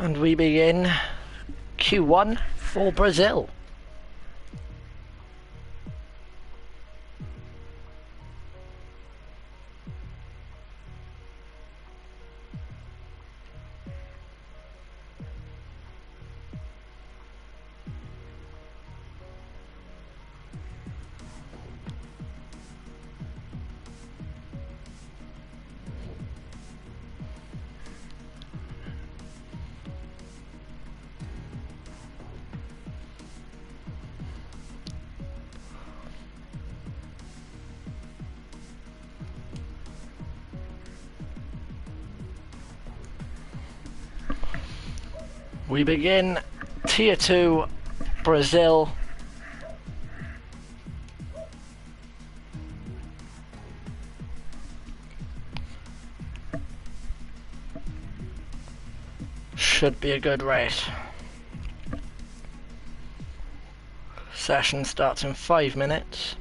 And we begin Q1 for Brazil. We begin Tier 2, Brazil. Should be a good race. Session starts in 5 minutes.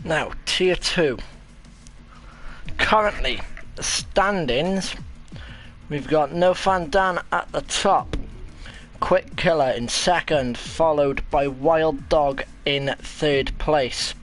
Now, Tier 2. Currently, the standings, we've got No Fan Dan at the top, Quick Killer in second, followed by Wild Dog in third place.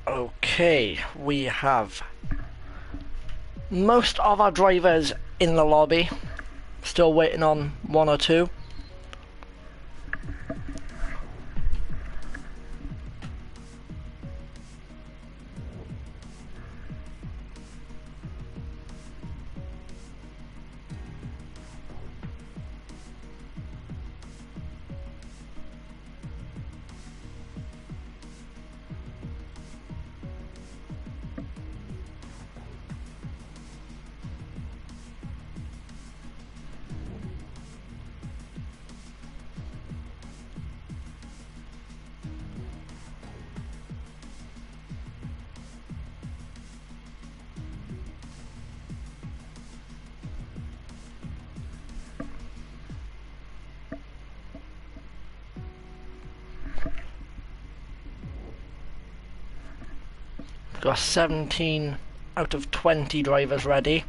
Okay, we have most of our drivers in the lobby, still waiting on one or two. Got 17 out of 20 drivers ready.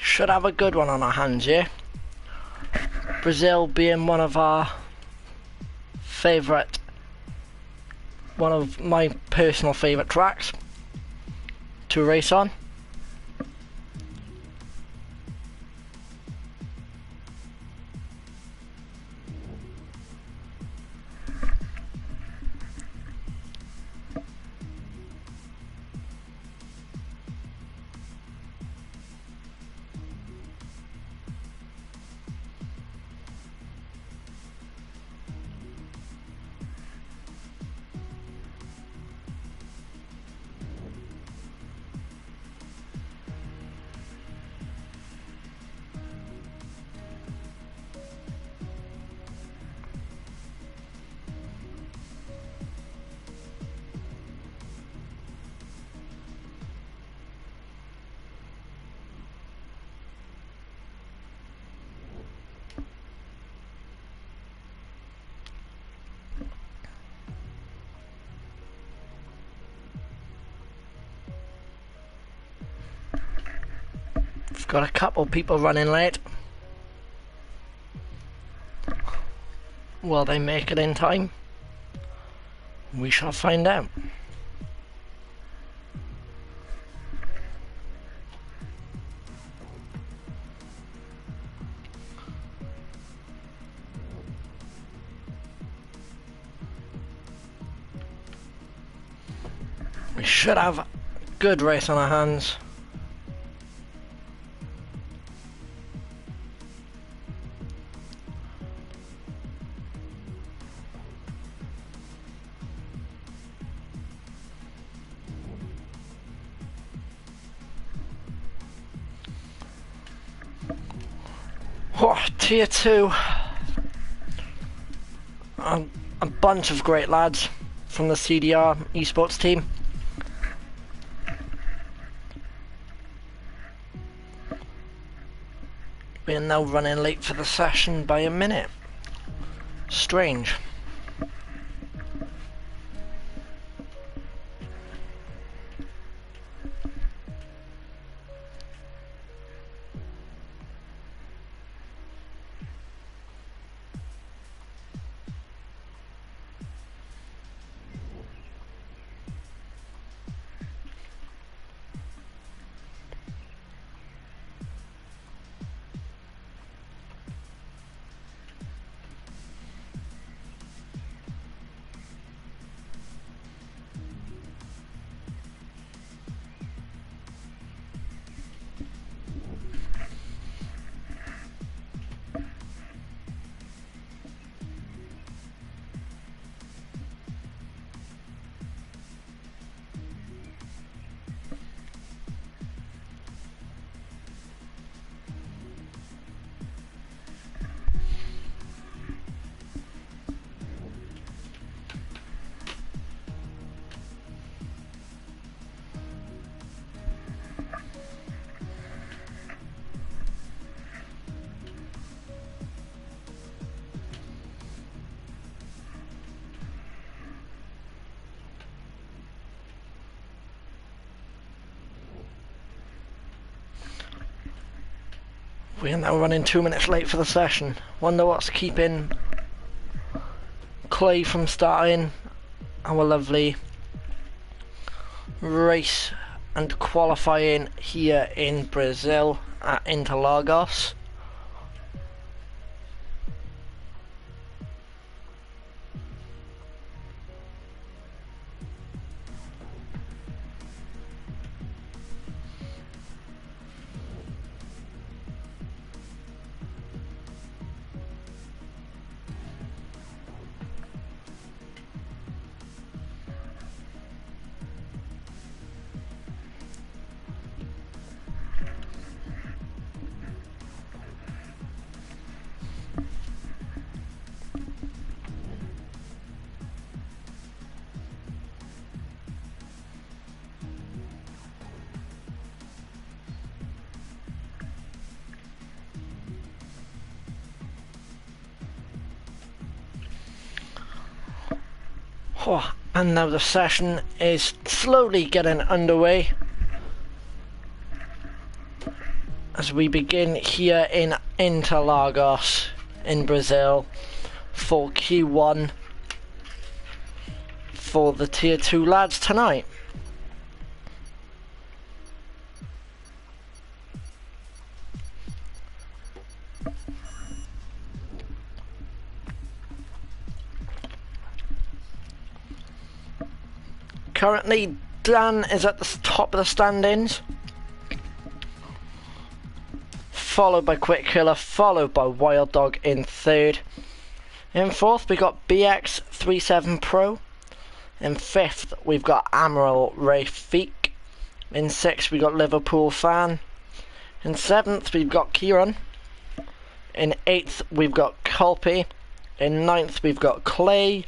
Should have a good one on our hands here. Brazil being one of our favourite, one of my personal favourite tracks to race on. Got a couple people running late. Will they make it in time? We shall find out. We should have a good race on our hands. Oh, Tier 2. A bunch of great lads from the CDR Esports team. We are now running late for the session by a minute. Strange. We are now running 2 minutes late for the session. Wonder what's keeping Clay from starting our lovely race and qualifying here in Brazil at Interlagos. Oh, and now the session is slowly getting underway as we begin here in Interlagos in Brazil for Q1 for the Tier 2 lads tonight. Currently, Dan is at the top of the standings, followed by Quick Killer, followed by Wild Dog in third. In fourth, we got BX37 Pro. In fifth, we've got Amaral Rafik. In sixth, we got Liverpool Fan. In seventh, we've got Kieran. In eighth, we've got Colpy. In ninth, we've got Clay.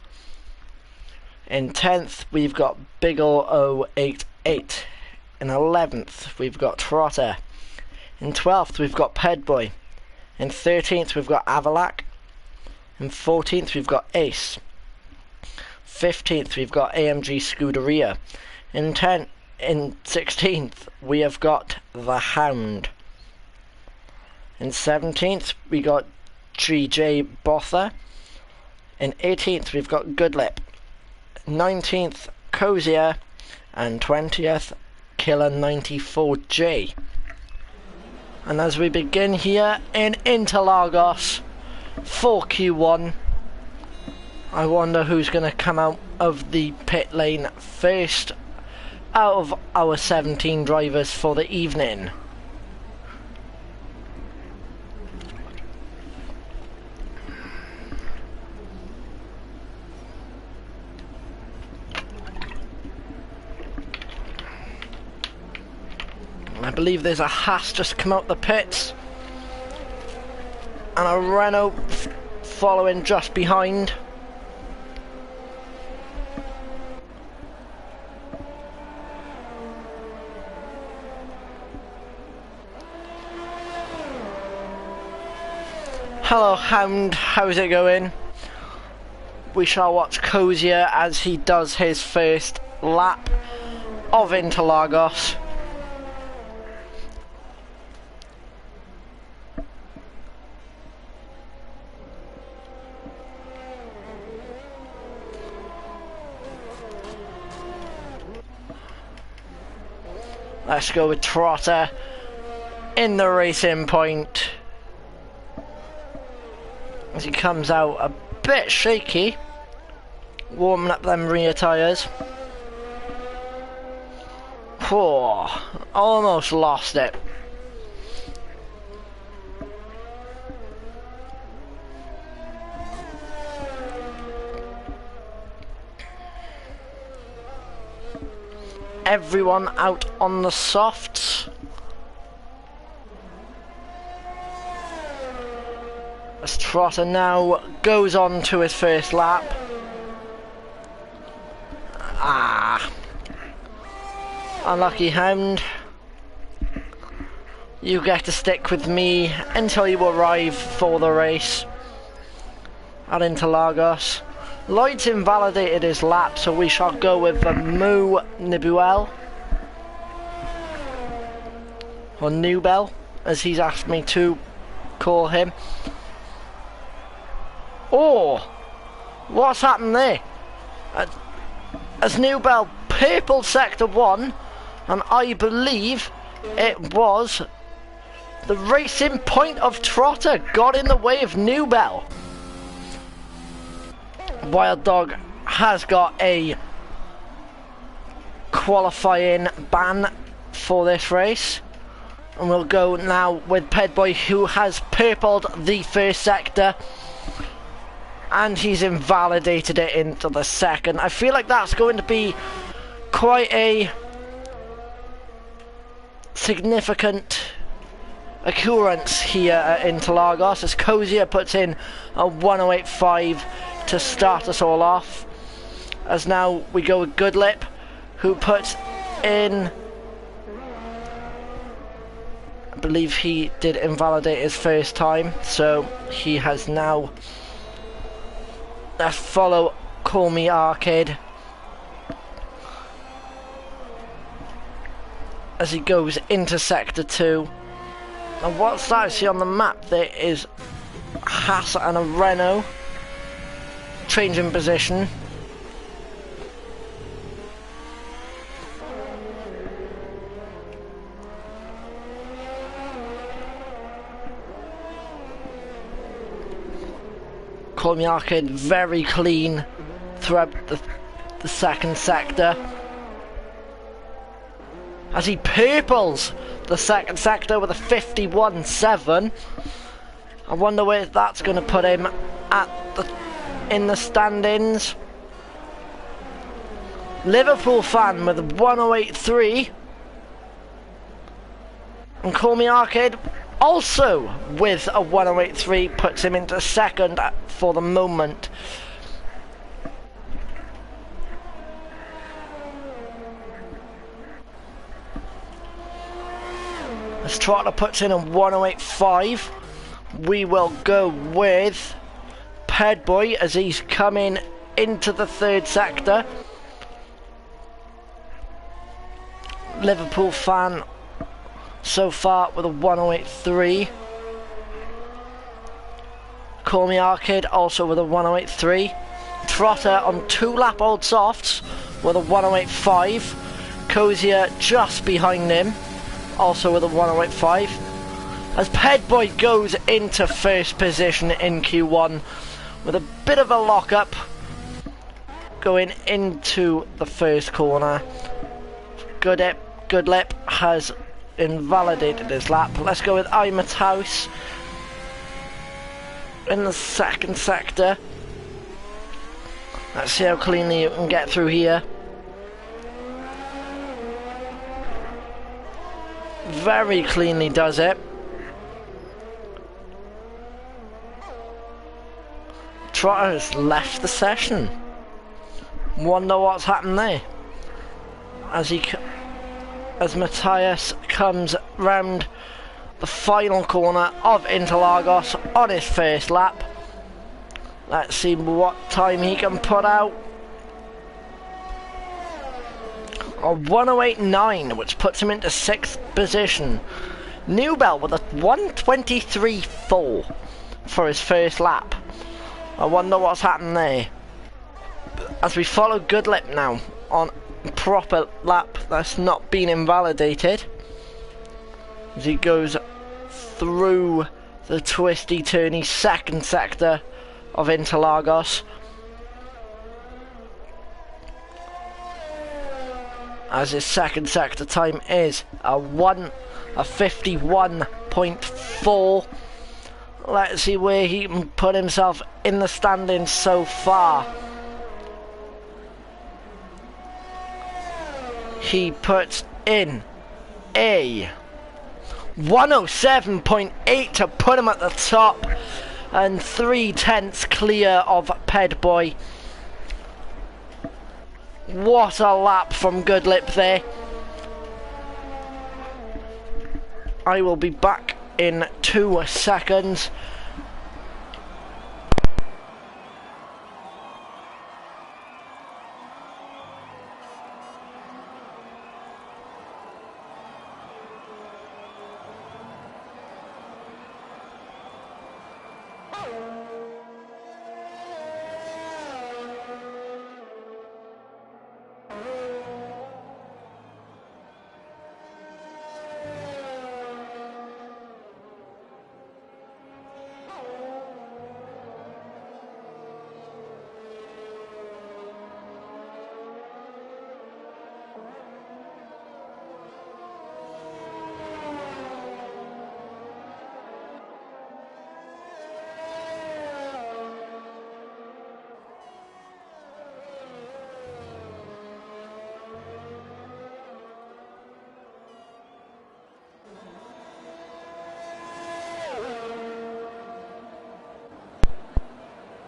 In 10th, we've got Biggle088. In 11th, we've got Trotter. In 12th, we've got Pedboy. In 13th, we've got Avalak. In 14th, we've got Ace. 15th, we've got AMG Scuderia. In 16th, we have got The Hound. In 17th, we got GJ Botha. In 18th, we've got Goodlip. 19th, Cozier. And 20th, Killer 94G. And as we begin here in Interlagos for Q1, I wonder who's going to come out of the pit lane first out of our 17 drivers for the evening. I believe there's a Haas just come out the pits and a Renault following just behind. Hello Hound, how's it going? We shall watch Cozier as he does his first lap of Interlagos. Let's go with Trotter in the racing point as he comes out a bit shaky, warming up them rear tyres. Almost lost it. Everyone out on the softs. As Trotter now goes on to his first lap. Unlucky Hound. You get to stick with me until you arrive for the race at Interlagos. Lloyd's invalidated his lap, so we shall go with Mu Nibuel. Or Nubel, as he's asked me to call him. Oh! What's happened there? As Nubel purple sector 1, and I believe it was the racing point of Trotter got in the way of Nubel. Wild Dog has got a qualifying ban for this race, and we'll go now with Pedboy, who has purpled the first sector and he's invalidated it into the second. I feel like that's going to be quite a significant occurrence here at Interlagos as Cozier puts in a 108.5 to start us all off, as now we go with Goodlip, who puts in, I believe he did invalidate his first time, so he has now, let's follow Call Me Arcade as he goes into sector 2. And what's that I see on the map? There is a Haas and a Renault changing position. Call Me Arcade very clean throughout the second sector as he purples the second sector with a 51.7. I wonder where that's going to put him in the standings. Liverpool fan with a 108.3, and Call Me Arcade also with a 108.3 puts him into second for the moment. As Trotter puts in a 108.5, we will go with Pedboy as he's coming into the third sector. Liverpool fan so far with a 108.3. Call Me Arcade also with a 108.3. Trotter on 2 lap old softs with a 108.5. Cozier just behind him, also with a 108.5. As Pedboy goes into first position in Q1 with a bit of a lock-up going into the first corner. Goodlip has invalidated his lap. Let's go with House in the second sector. Let's see how cleanly you can get through here. Very cleanly does it. Trotter has left the session. Wonder what's happened there. As Matthias comes round the final corner of Interlagos on his first lap. Let's see what time he can put out. A 108.9, which puts him into 6th position. Newbell with a 123.4 for his first lap. I wonder what's happened there. As we follow Goodlip now on proper lap that's not been invalidated. As he goes through the twisty turny second sector of Interlagos. As his second sector time is a 51.4. Let's see where he can put himself in the standings so far. He puts in a 107.8 to put him at the top, and 3/10 clear of Pedboy. What a lap from Goodlip there. I will be back in 2 seconds.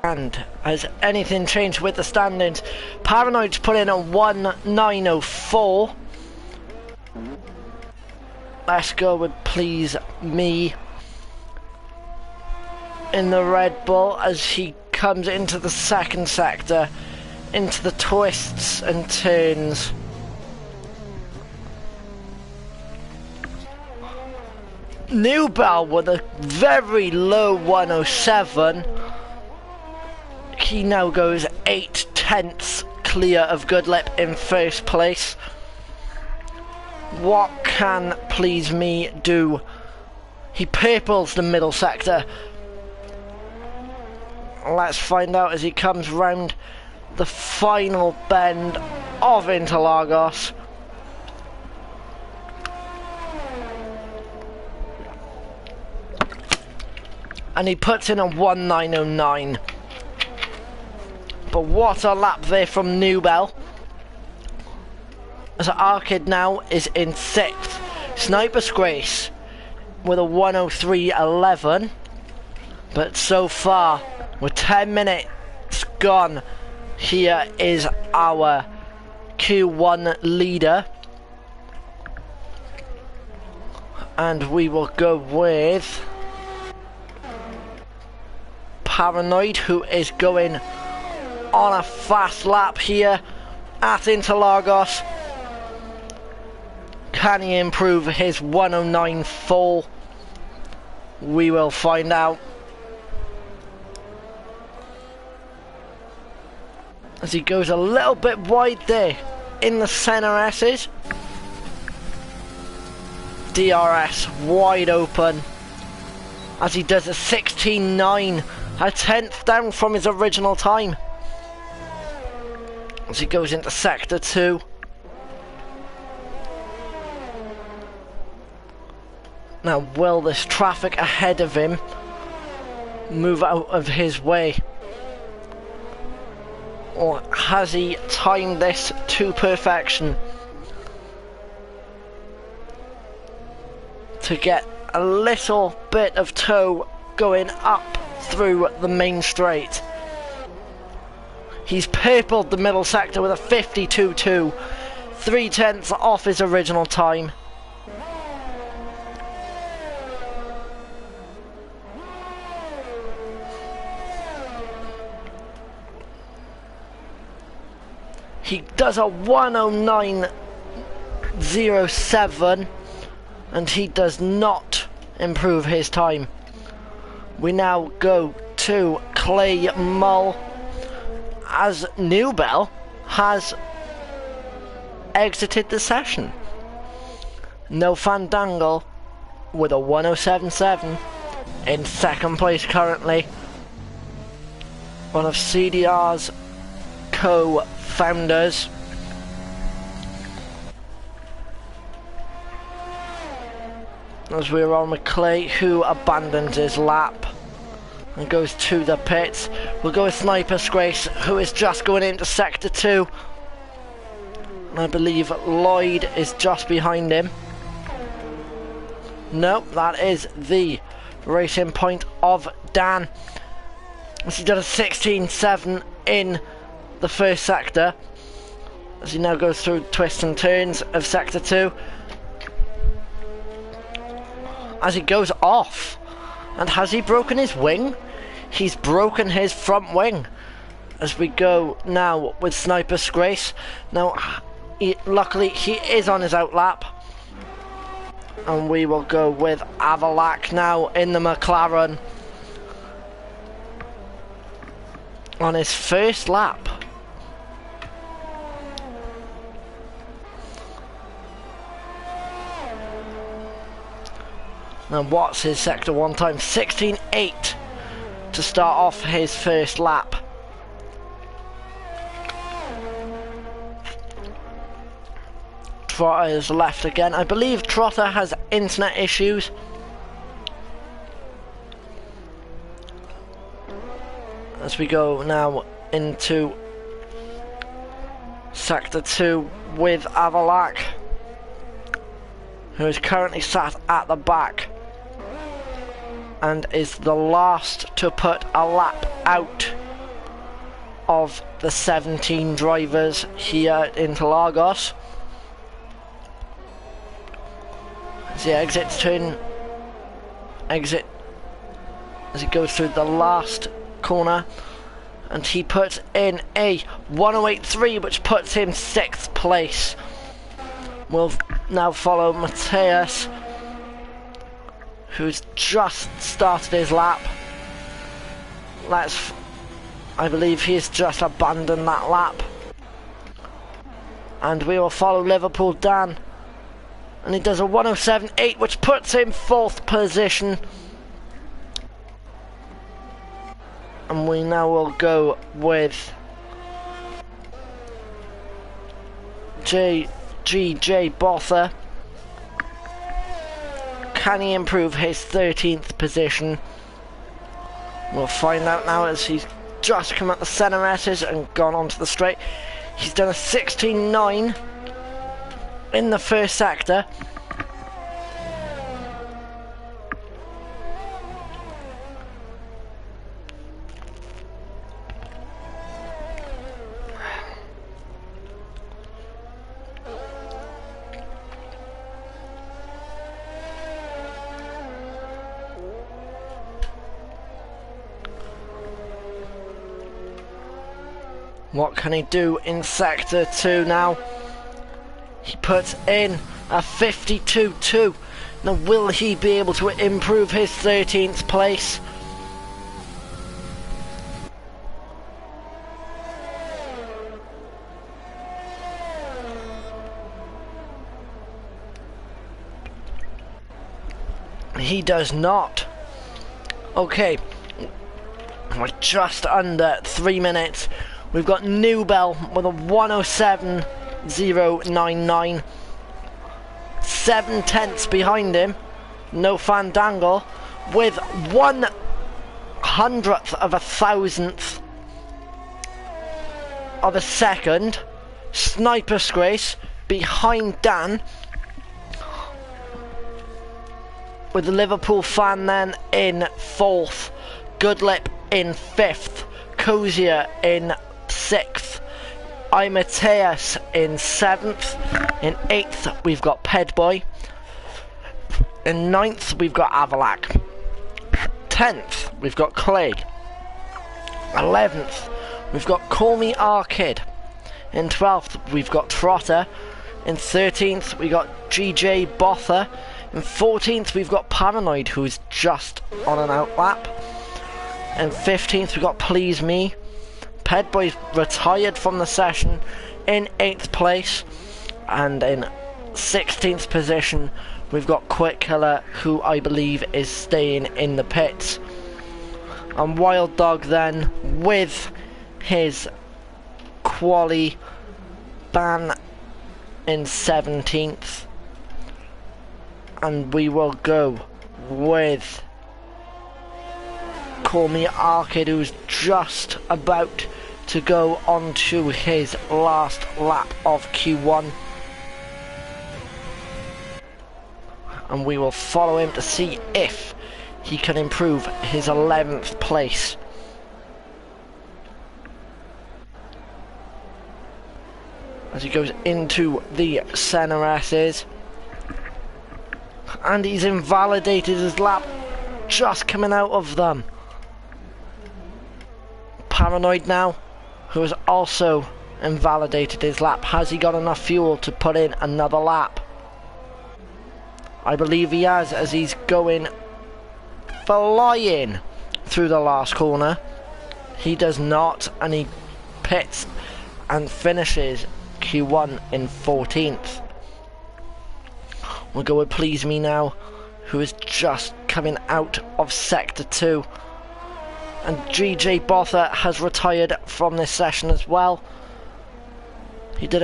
And has anything changed with the standings? Paranoid's put in a 1904. Let's go with Please Me in the Red Bull as he comes into the second sector, into the twists and turns. Newbell with a very low 107. He now goes 8/10 clear of Goodlip in first place. What can Please Me do? He purples the middle sector. Let's find out as he comes round the final bend of Interlagos. And he puts in a 1909. But what a lap there from Newbell. As Arcade now is in 6th. Sniper's Grace with a 103.11. But so far, with 10 minutes gone, here is our Q1 leader. And we will go with Paranoid, who is going on a fast lap here at Interlagos. Can he improve his 109.4? We will find out. as he goes a little bit wide there in the center S's. DRS wide open as he does a 16.9, a 10th down from his original time. As he goes into sector 2. Now, will this traffic ahead of him move out of his way? Or has he timed this to perfection to get a little bit of toe going up through the main straight? He's purpled the middle sector with a 52.2, 3/10 off his original time. He does a 109.07 and he does not improve his time. We now go to Clay Mull as Newbell has exited the session. No Fandangle with a 107.7 in second place currently. One of CDR's co-founders. As we're on with Clay, who abandons his lap and goes to the pits. We'll go with Sniper Grace, who is just going into sector 2. And I believe Lloyd is just behind him. Nope, that is the racing point of Dan. As he did a 16.7 in the first sector. As he now goes through twists and turns of sector 2. As he goes off. And has he broken his wing? He's broken his front wing. As we go now with Sniper Grace. Now, luckily he is on his outlap. And we will go with Avalak now in the McLaren. On his first lap. Now what's his sector 1 time? 16.8 to start off his first lap. Trotter is left again. I believe Trotter has internet issues. As we go now into sector 2 with Avalak, who is currently sat at the back and is the last to put a lap out of the 17 drivers here in Interlagos. As he exits turn, exit as he goes through the last corner, and he puts in a 108.3, which puts him 6th place. We'll now follow Mateus, who's just started his lap. I believe he's just abandoned that lap. And we will follow Liverpool Dan, and he does a 107.8, which puts him 4th position. And we now will go with GJ Botha. Can he improve his 13th position? We'll find out now, as he's just come at the centre S's and gone onto the straight. He's done a 16.9 in the first sector. What can he do in sector 2 now? He puts in a 52.2. Now will he be able to improve his 13th place? he does not. Okay, we're just under 3 minutes. We've got Newbell with a 107.099. 7/10 behind him. No Fandangle with 1/100th of a thousandth of a second. Sniper Grace behind Dan, with the Liverpool fan then in 4th, Goodlip in 5th, Cozier in 6th, Imateus in 7th, in 8th we've got Pedboy, in 9th we've got Avalac, 10th we've got Clay, 11th we've got Call Me Arcade, in 12th we've got Trotter, in 13th we got GJ Bother, in 14th we've got Paranoid, who's just on an outlap. In 15th we got Please Me. Pedboy's retired from the session in 8th place. And in 16th position we've got Quick Killer, who I believe is staying in the pits. And Wild Dog then, with his quali ban, in 17th. And we will go with Call Me Arcade, who's just about to go on to his last lap of Q1. And we will follow him to see if he can improve his 11th place. As he goes into the center S's. And he's invalidated his lap, just coming out of them. Paranoid now, who has also invalidated his lap. Has he got enough fuel to put in another lap? I believe he has, as he's going flying through the last corner. He does not, and he pits and finishes Q1 in 14th. We'll go with Please Me now, who is just coming out of Sector 2. And GJ Bother has retired from this session as well. He did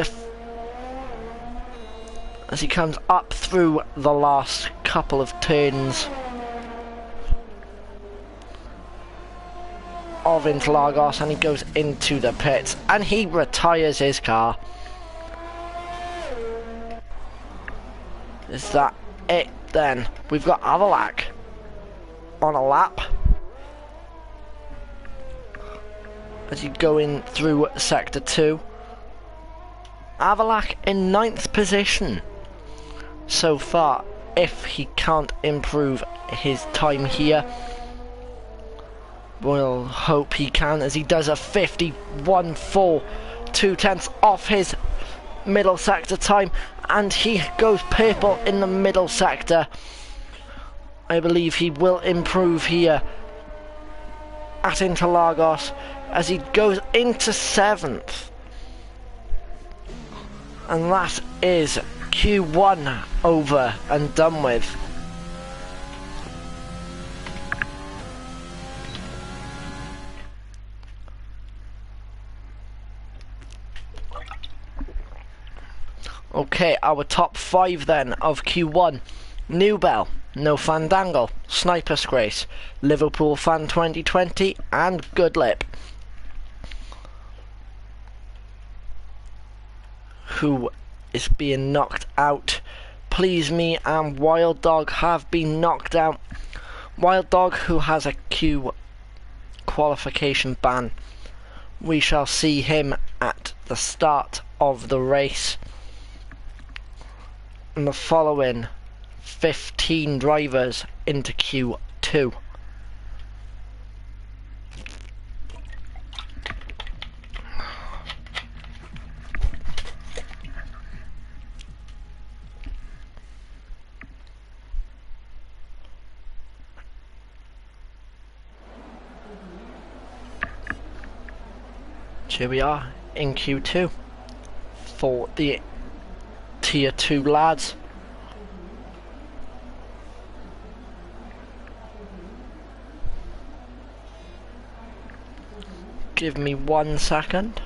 as he comes up through the last couple of turns of Interlagos, and he goes into the pits and he retires his car. Is that it then? We've got Avalac on a lap as he's going through Sector 2. Avalac in 9th position so far. If he can't improve his time here, we'll hope he can, as he does a 51.4, 2/10 off his middle sector time, and he goes purple in the middle sector. I believe he will improve here at Interlagos, as he goes into 7th. And that is Q1 over and done with. Okay, our top 5 then of Q1. Newbell, No Fandangle, Sniper Grace, Liverpool Fan 2020 and Goodlip, who is being knocked out. Please Me and Wild Dog have been knocked out. Wild Dog, who has a Q qualification ban. We shall see him at the start of the race. And the following 15 drivers into Q2. Here we are in Q2 for the Tier 2 lads. Give me 1 second.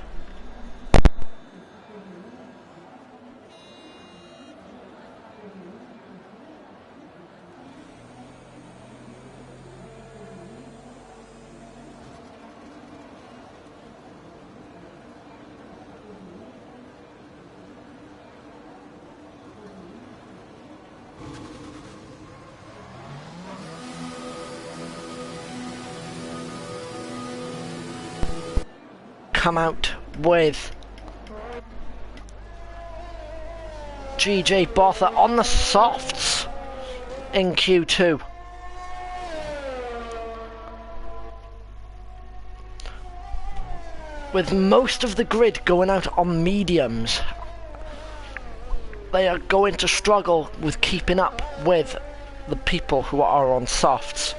Come out with GJ Botha on the softs in Q2. With most of the grid going out on mediums, they are going to struggle with keeping up with the people who are on softs.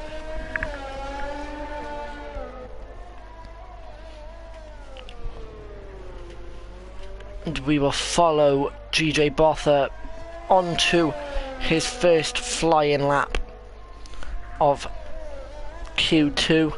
And we will follow GJ Botha onto his first flying lap of Q2.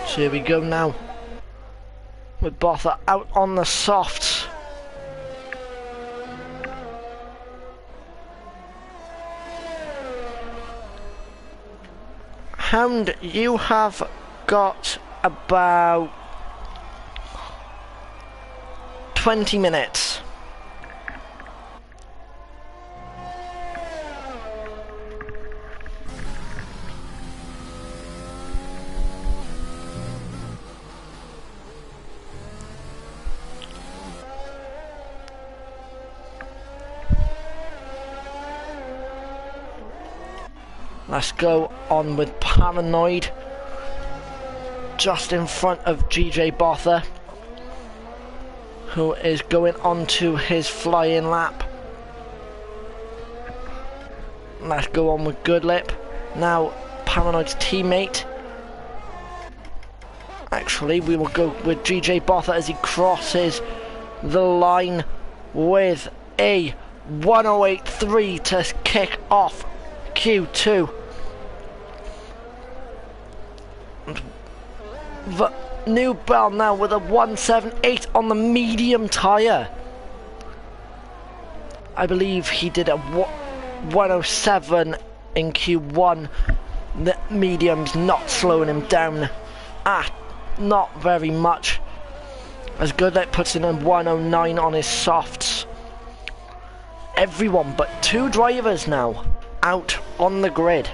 So here we go now, with Botha out on the softs. Hound, you have got about 20 minutes. Let's go on with Paranoid just in front of GJ Botha, who is going on to his flying lap. Let's go on with Goodlip. Now Paranoid's teammate. Actually, we will go with GJ Botha as he crosses the line with a 108.3 to kick off Q2. The new bell now with a 178 on the medium tyre. I believe he did a 107 in Q1. The medium's not slowing him down. Not very much. As Goodlet puts in a 109 on his softs. Everyone but 2 drivers now out on the grid.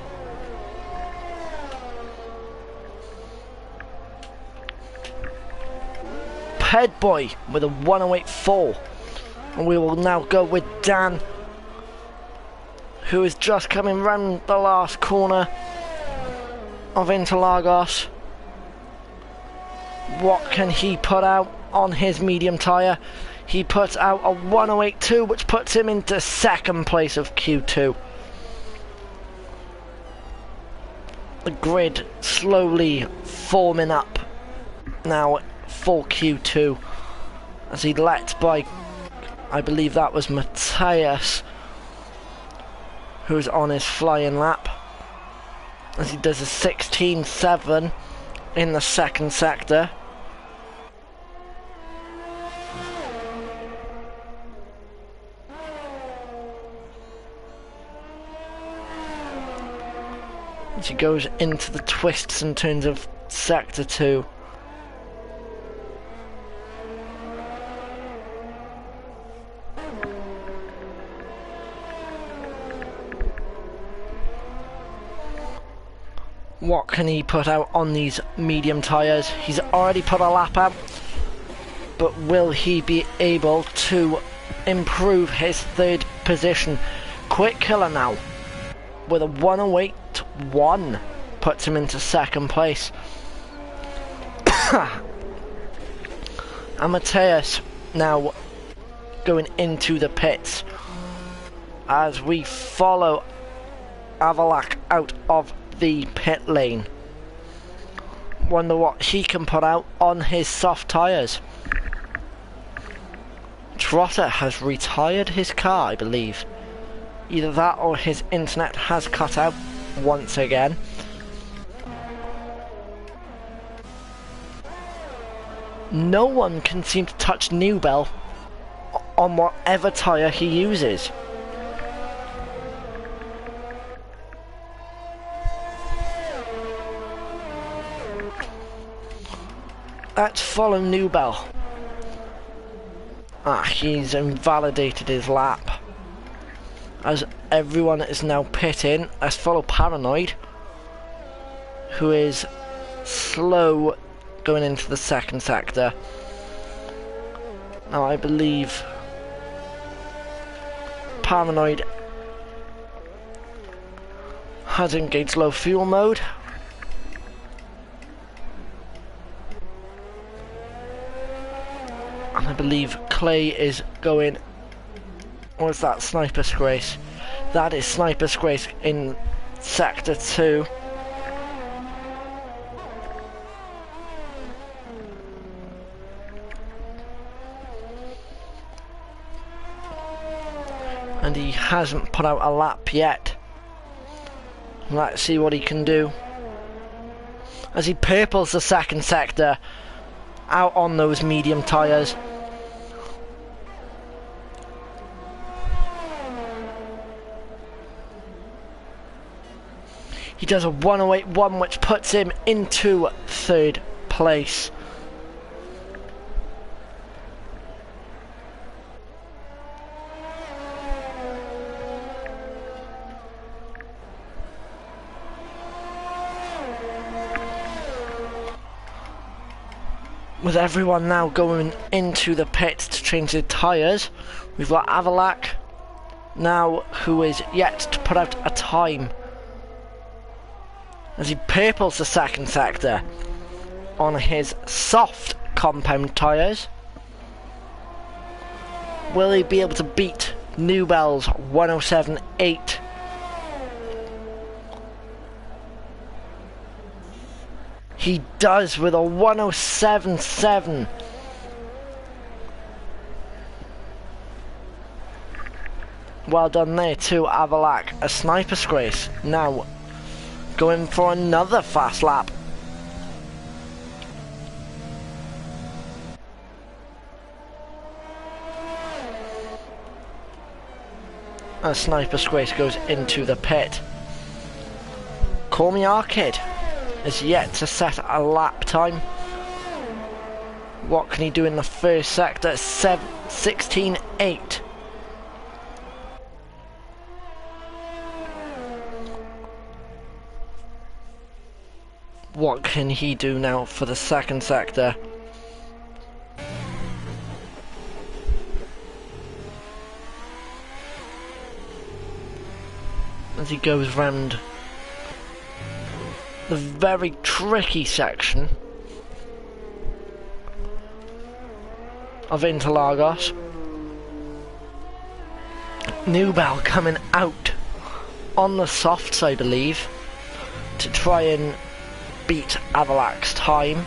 Head Boy with a 108.4, and we will now go with Dan, who is just coming round the last corner of Interlagos. What can he put out on his medium tyre? He puts out a 108.2, which puts him into second place of Q2. The grid slowly forming up now for Q2 as he led by, I believe that was Matthias, who's on his flying lap, as he does a 16.7 in the second sector. As he goes into the twists and turns of sector 2. What can he put out on these medium tyres? He's already put a lap out, but will he be able to improve his third position? Quick Killer now with a 108.1 puts him into second place. Amadeus now going into the pits as we follow Avalak out of the pit lane. Wonder what he can put out on his soft tyres. Trotter has retired his car, I believe. Either that or his internet has cut out once again. No one can seem to touch Newbell on whatever tyre he uses. Let's follow Newbell. He's invalidated his lap. As everyone is now pitting, let's follow Paranoid, who is slow going into the second sector. Now I believe Paranoid has engaged low fuel mode. And I believe Clay is going... Or is that Sniper's Grace? That is Sniper's Grace in Sector 2. And he hasn't put out a lap yet. Let's see what he can do. As he purples the second sector out on those medium tyres. He does a 108.1, which puts him into third place. With everyone now going into the pit to change their tyres, we've got Avalak now, who is yet to put out a time. As he purples the second sector on his soft compound tyres. Will he be able to beat Newbell's 107.8? He does with a 107.7. Well done there to Avalak. A Sniper's Grace now going for another fast lap. A Sniper's Grace goes into the pit. Call Me Arcade is yet to set a lap time. What can he do in the first sector? 16.8. What can he do now for the second sector? As he goes round the very tricky section of Interlagos. Newbell coming out on the softs, I believe, to try and beat Avalak's time.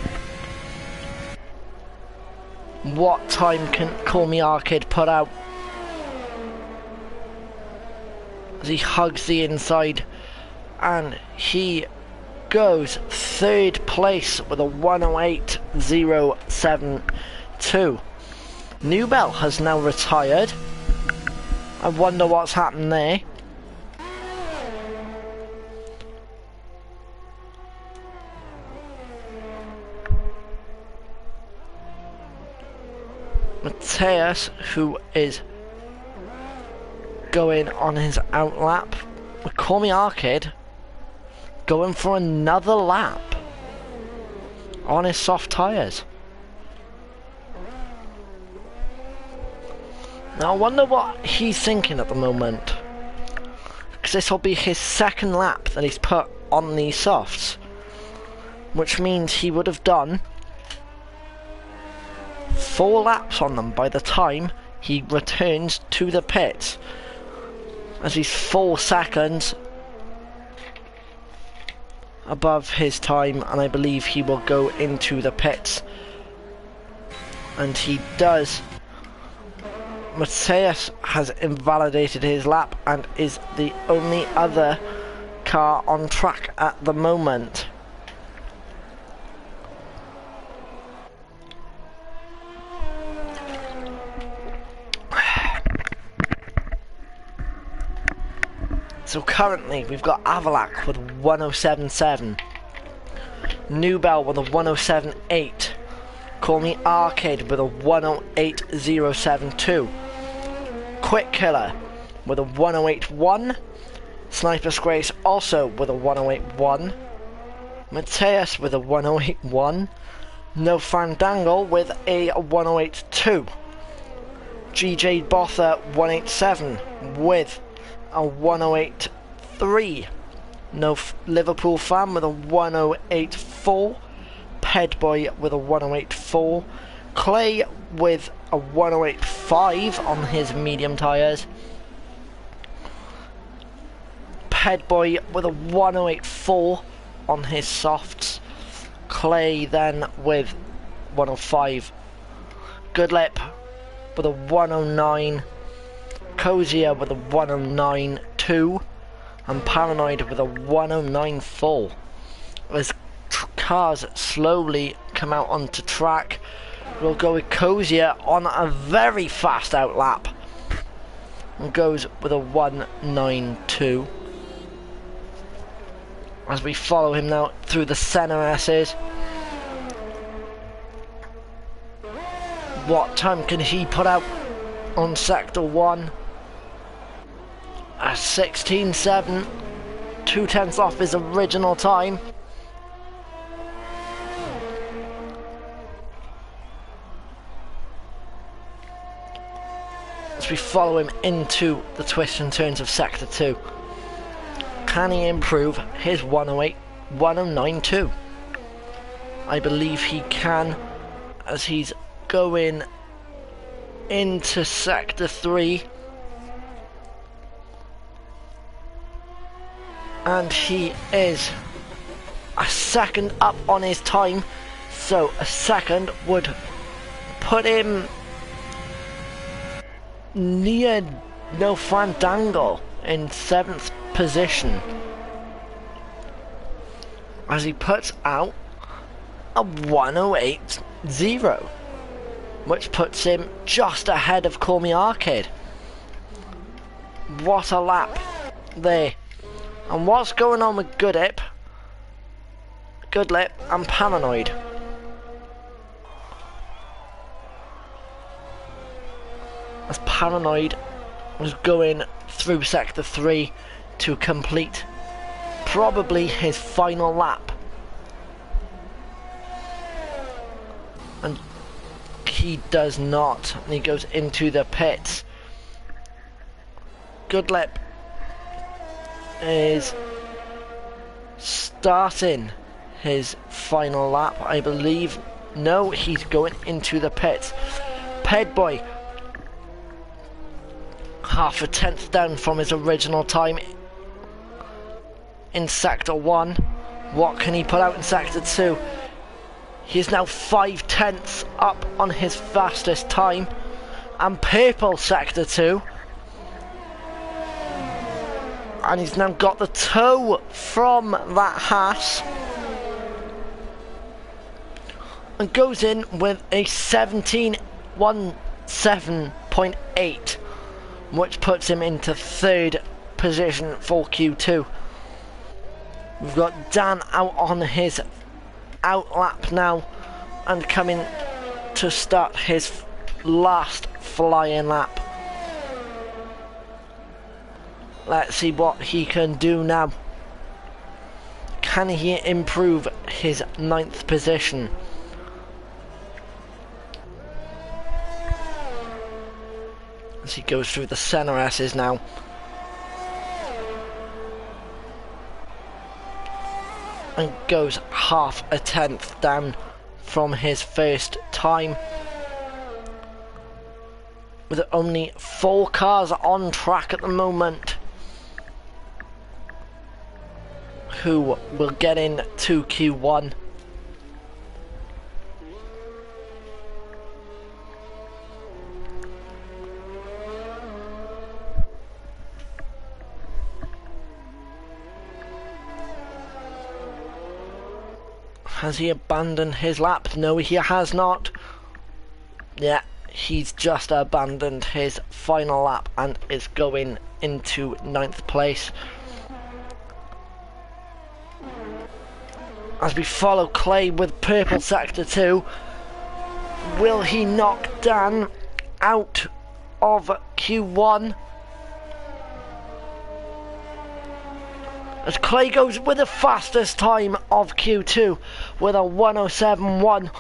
What time can Call Me Arcade put out? As he hugs the inside, and he goes third place with a 108.072. Newbell has now retired. I wonder what's happened there. Mateus, who is going on his outlap. Call Me Arcade going for another lap on his soft tyres. Now I wonder what he's thinking at the moment, because this will be his second lap that he's put on these softs, which means he would have done 4 laps on them by the time he returns to the pits, as he's 4 seconds above his time, and I believe he will go into the pits. And he does. Matthias has invalidated his lap and is the only other car on track at the moment. So currently we've got Avalac with 1077, Newbell with a 1078, Call Me Arcade with a 108072, Quick Killer with a 1081, Sniper's Grace also with a 1081, Mateus with a 1081, No Fandangle with a 1082, GJ Botha 187 with a 1083, Liverpool Fan with a 1084, Pedboy with a 1084, Clay with a 1085 on his medium tyres, Pedboy with a 1084 on his softs, Clay then with 105, Goodlip with a 109, Cozier with a 109 2, and Paranoid with a 1094. As cars slowly come out onto track, we'll go with Cozier on a very fast outlap and goes with a 192. As we follow him now through the center S's. What time can he put out on sector 1? A 16.7, 2/10 off his original time. As we follow him into the twists and turns of sector 2. Can he improve his 108, 1092? I believe he can, as he's going into sector 3. And he is a second up on his time, so a second would put him near No Fandangle in 7th position, as he puts out a 1080, which puts him just ahead of Call Me Arcade. What a lap there. And what's going on with Goodlip and Paranoid? As Paranoid was going through sector 3 to complete probably his final lap. And he does not, and he goes into the pits. Goodlip is starting his final lap, I believe. No, he's going into the pits. Pedboy, half a tenth down from his original time in sector 1. What can he put out in sector 2? He is now 5/10 up on his fastest time. And Purple sector 2. And he's now got the toe from that Haas. And goes in with a 17.8, which puts him into 3rd position for Q2. We've got Dan out on his outlap now and coming to start his last flying lap. Let's see what he can do now. Can he improve his 9th position? As he goes through the center S's now. And goes half a tenth down from his first time. With only 4 cars on track at the moment. who will get in to Q1. Has he abandoned his lap? No, he has not. Yeah, he's just abandoned his final lap and is going into 9th place. As we follow Clay with purple sector 2, will he knock Dan out of Q1? As Clay goes with the fastest time of Q2 with a 1:07.1.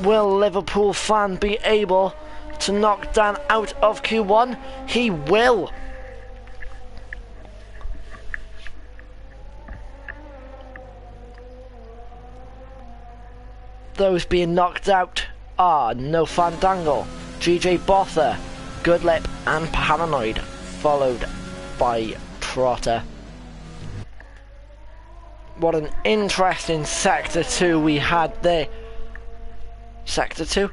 Will Liverpool fan be able to knock Dan out of Q1? He will. Those being knocked out are No Fandangle, GJ Botha, Goodlip and Paranoid, followed by Trotter. What an interesting Sector 2 we had there. Sector 2?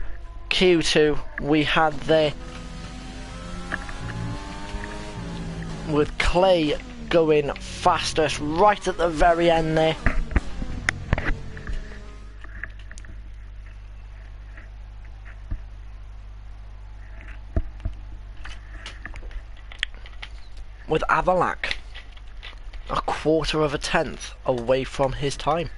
Q2 we had there. With Clay going fastest right at the very end there. With Avalak a 1/4 of a tenth away from his time.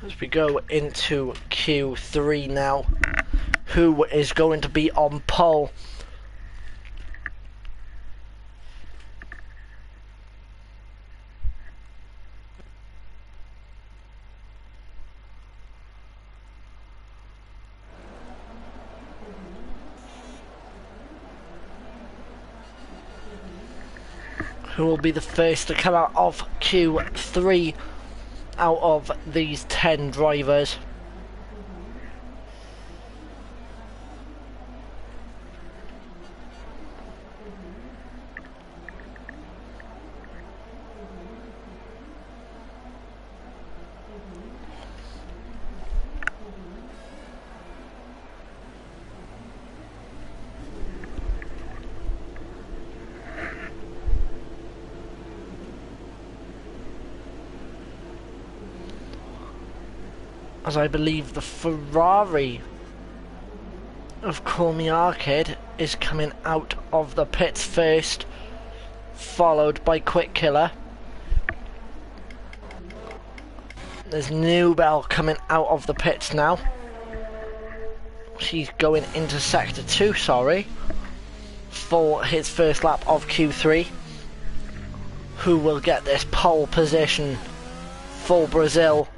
As we go into Q3 now, who is going to be on pole? Who will be the first to come out of Q3 out of these 10 drivers? As I believe the Ferrari of Call Me Arcade is coming out of the pits first, followed by Quick Killer. There's Newbell coming out of the pits now. She's going into Sector 2, sorry, for his first lap of Q3. Who will get this pole position for Brazil?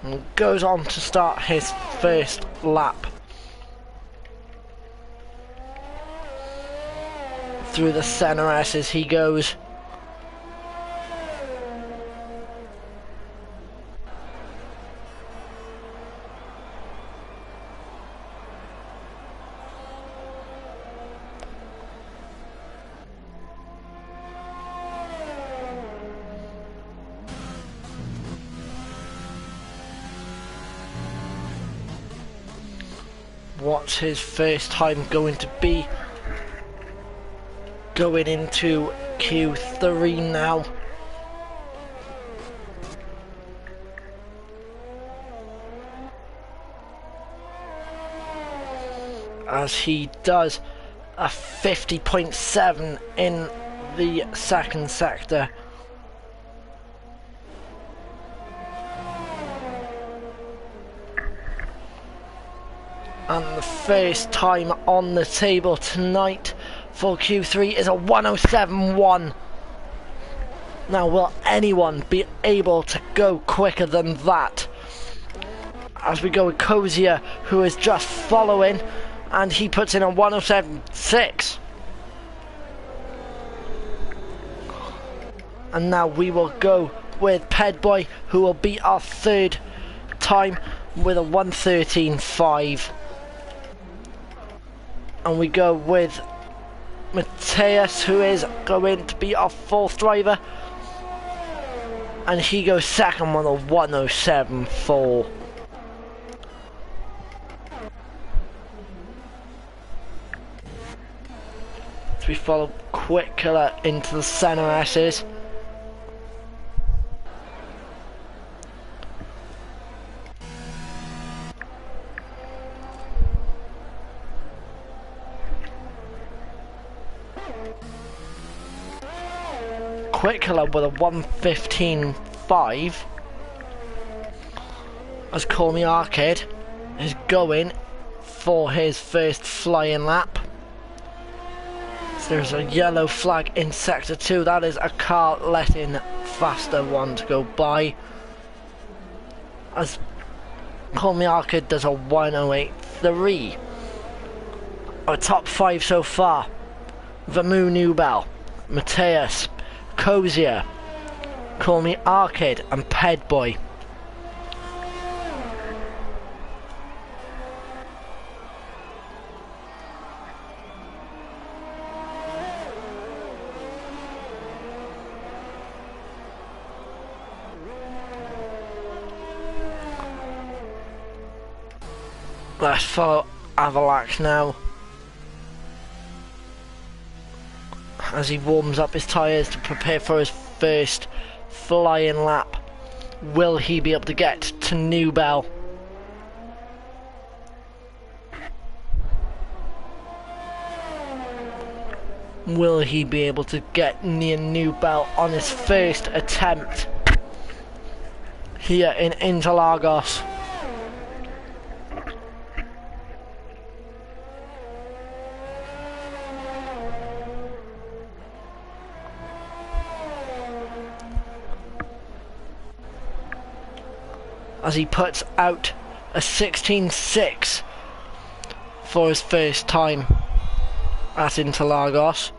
And goes on to start his first lap through the center S as he goes. What's his first time going to be? Going into Q3 now. as he does a 50.7 in the second sector. And the first time on the table tonight for Q3 is a 107.1. Now, will anyone be able to go quicker than that? As we go with Cozier, who is just following, and he puts in a 107.6. And now we will go with Pedboy, who will beat our third time with a 113.5. And we go with Mateus, who is going to be our fourth driver, and he goes second with a 107.4. So we follow Quick Killer into the center S's. Quick Killer with a 115.5 as Call Me Arcade is going for his first flying lap. So there's a yellow flag in sector 2. That is a car letting faster ones go by, as Call Me Arcade does a 108.3. Our top 5 so far: Vamu Newbell, Mateus, Cozier, Call Me Arcade and Pedboy. Let's follow Avalax now, as he warms up his tyres to prepare for his first flying lap. Will he be able to get to Newbell? Will he be able to get near Newbell on his first attempt here in Interlagos? As he puts out a 16.6 for his first time at Interlagos.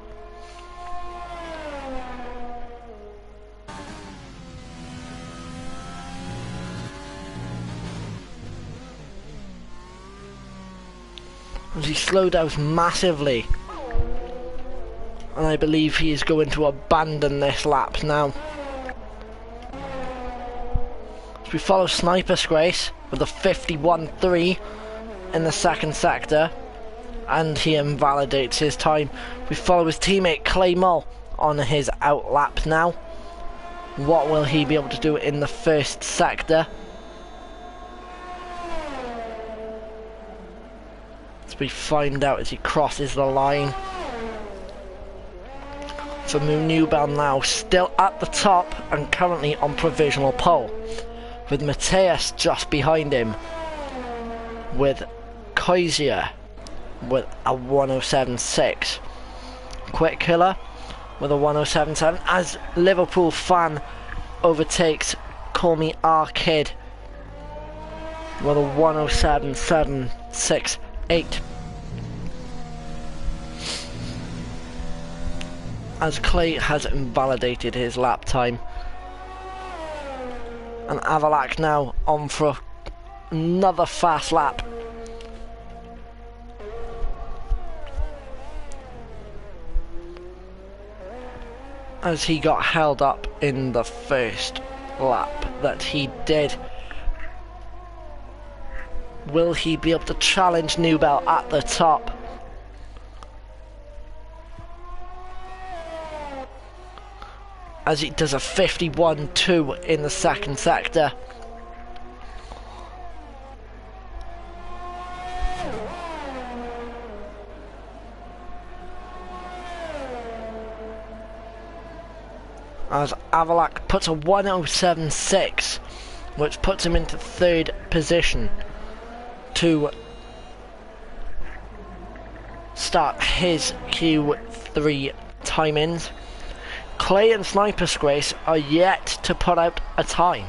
As he slowed down massively, and I believe he is going to abandon this lap now. We follow Sniper's Grace with a 51.3 in the second sector, and he invalidates his time. We follow his teammate Clay Mull on his out lap now. What will he be able to do in the first sector? As we find out as he crosses the line. So Newbell now still at the top and currently on provisional pole, with Mateus just behind him, with Cozier with a 107.6. Quick Killer with a 107.7, as Liverpool Fan overtakes Call Me Arcade with a 107.768. As Clay has invalidated his lap time. And Avalax now on for another fast lap. As he got held up in the first lap that he did. Will he be able to challenge Newbell at the top? As he does a 51.2 in the second sector. as Avalac puts a 107.6, which puts him into third position to start his Q3 timings. Clay and Sniper's Grace are yet to put out a time.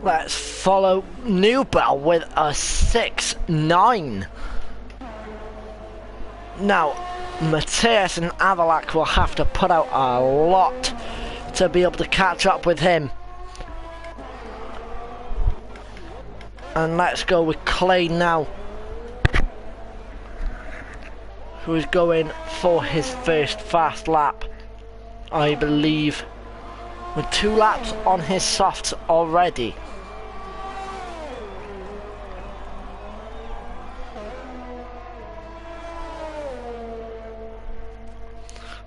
Let's follow Newbell with a 6.9. Now, Matthias and Avalac will have to put out a lot to be able to catch up with him. And let's go with Clay now, who is going for his first fast lap, I believe, with 2 laps on his softs already.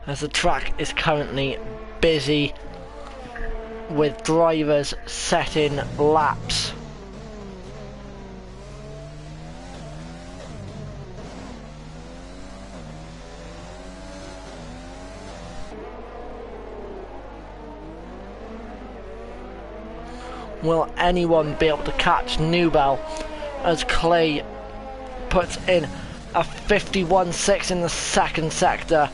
As the track is currently busy with drivers setting laps. Will anyone be able to catch Newbell as Clay puts in a 51.6 in the second sector?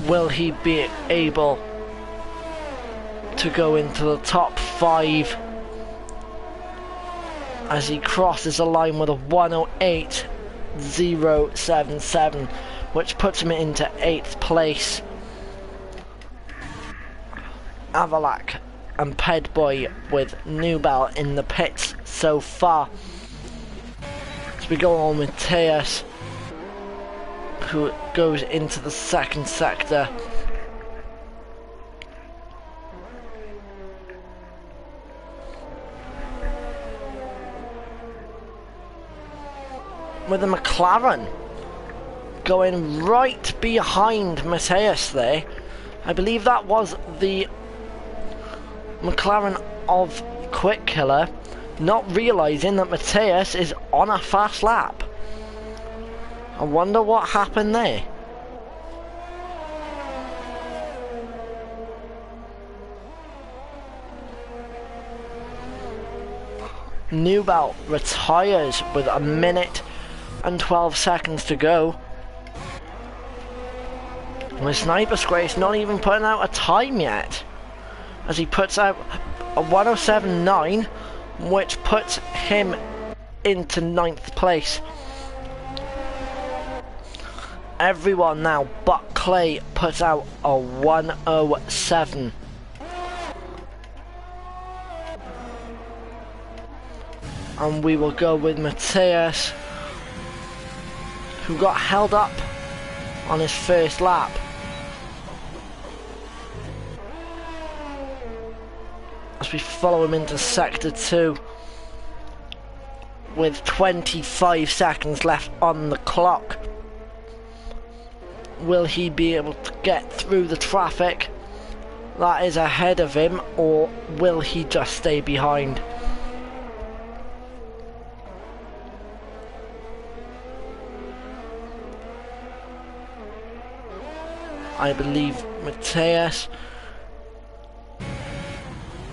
Will he be able to go into the top 5 as he crosses the line with a 108.077, which puts him into 8th place? Avalac and Pedboy with Newbell in the pits so far. As we go on with Teus, who goes into the second sector. With the McLaren going right behind Mateus there. I believe that was the McLaren of Quick Killer, not realising that Mateus is on a fast lap. I wonder what happened there. Newbell retires with 1 minute and 12 seconds to go. With Sniper's Grace not even putting out a time yet, as he puts out a 107.9, which puts him into 9th place. Everyone now but Clay puts out a 107. And we will go with Mateus, who got held up on his first lap. As we follow him into sector 2 with 25 seconds left on the clock. Will he be able to get through the traffic that is ahead of him, or will he just stay behind? I believe Mateus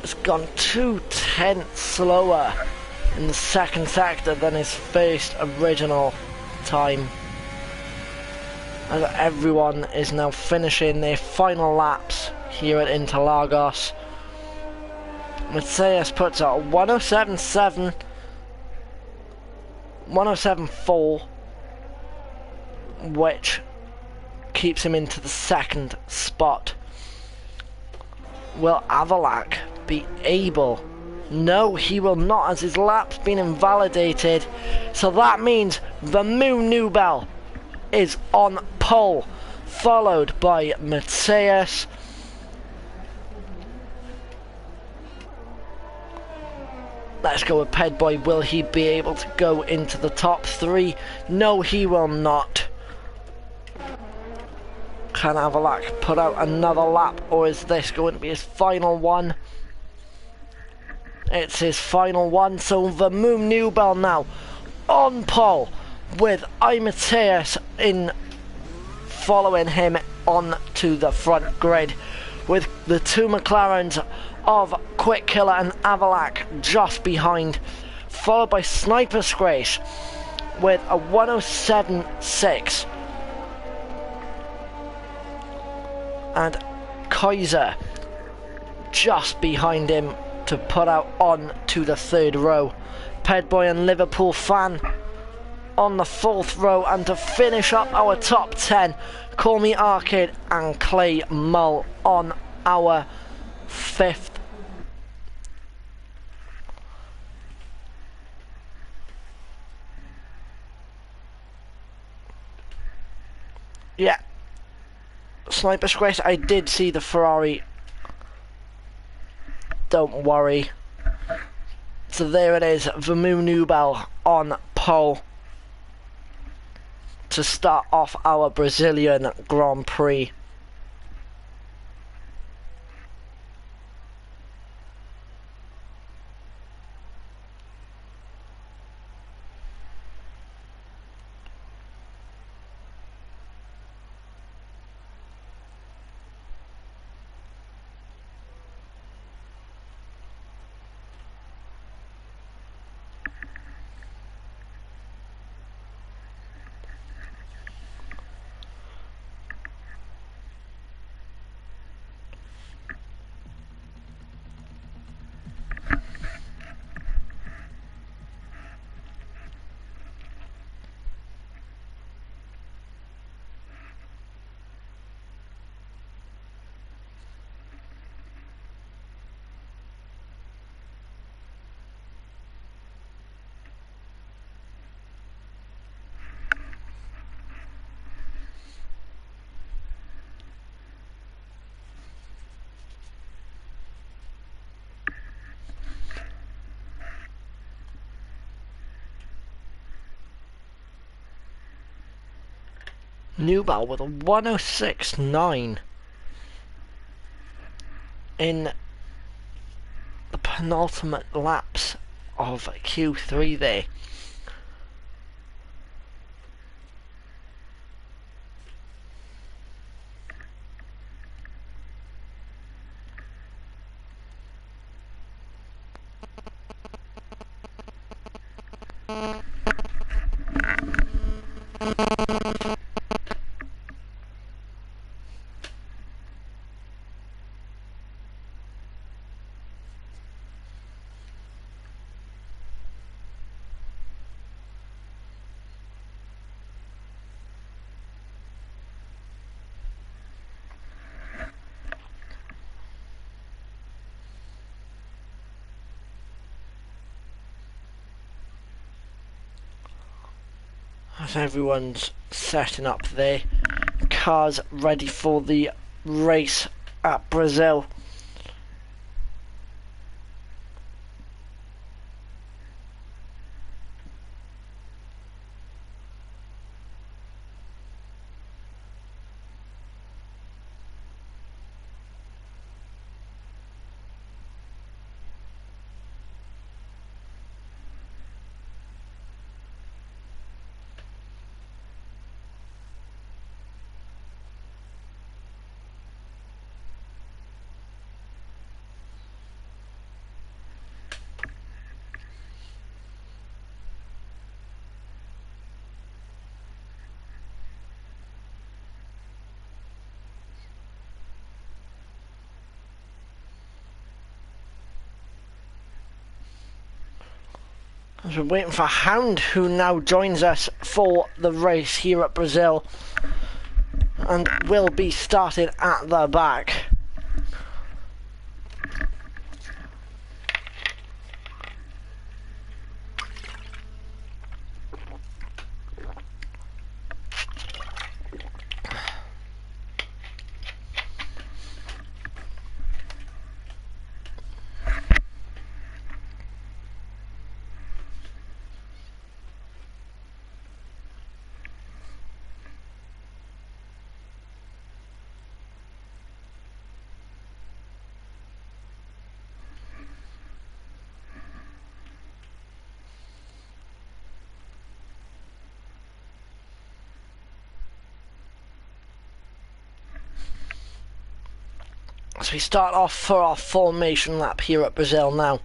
has gone 2/10 slower in the second sector than his first original time. As everyone is now finishing their final laps here at Interlagos. Mateus puts out a 107.7, 107.4, which keeps him into the second spot. Will Avalac be able No, he will not, as his lap's been invalidated. So that means the Nubel is on pole, followed by Mateus. Let's go with Pedboy. Will he be able to go into the top 3? No, he will not. Can Avalac put out another lap, or is this going to be his final one? It's his final one, so the Nubel now on pole with Mateus in following him on to the front grid, with the two McLarens of Quick Killer and Avalac just behind, followed by Sniper's Grace with a 107.6 and Kaiser just behind him to put out on to the 3rd row. Pedboy and Liverpool Fan on the 4th row, and to finish up our top 10, Call Me Arcade and Clay Mull on our 5th. Yeah, Sniper's Grace, I did see the Ferrari. Don't worry. So there it is, the Nubel on pole to start off our Brazilian Grand Prix. Nubel with a 106.9 in the penultimate laps of Q3 there. As everyone's setting up there, cars ready for the race at Brazil. As we're waiting for Hound, who now joins us for the race here at Brazil and will be started at the back. as we start off for our formation lap here at Brazil now.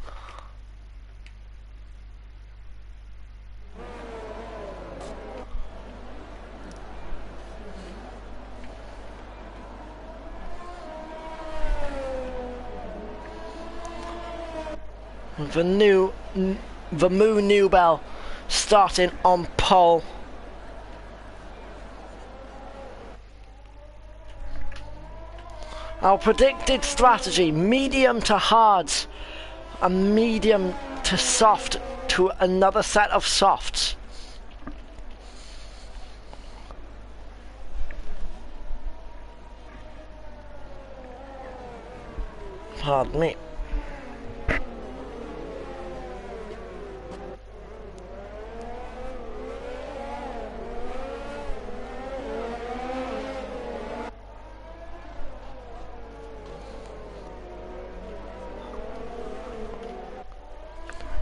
The Newbell starting on pole. Our predicted strategy, medium to hards and medium to soft to another set of softs. Pardon me.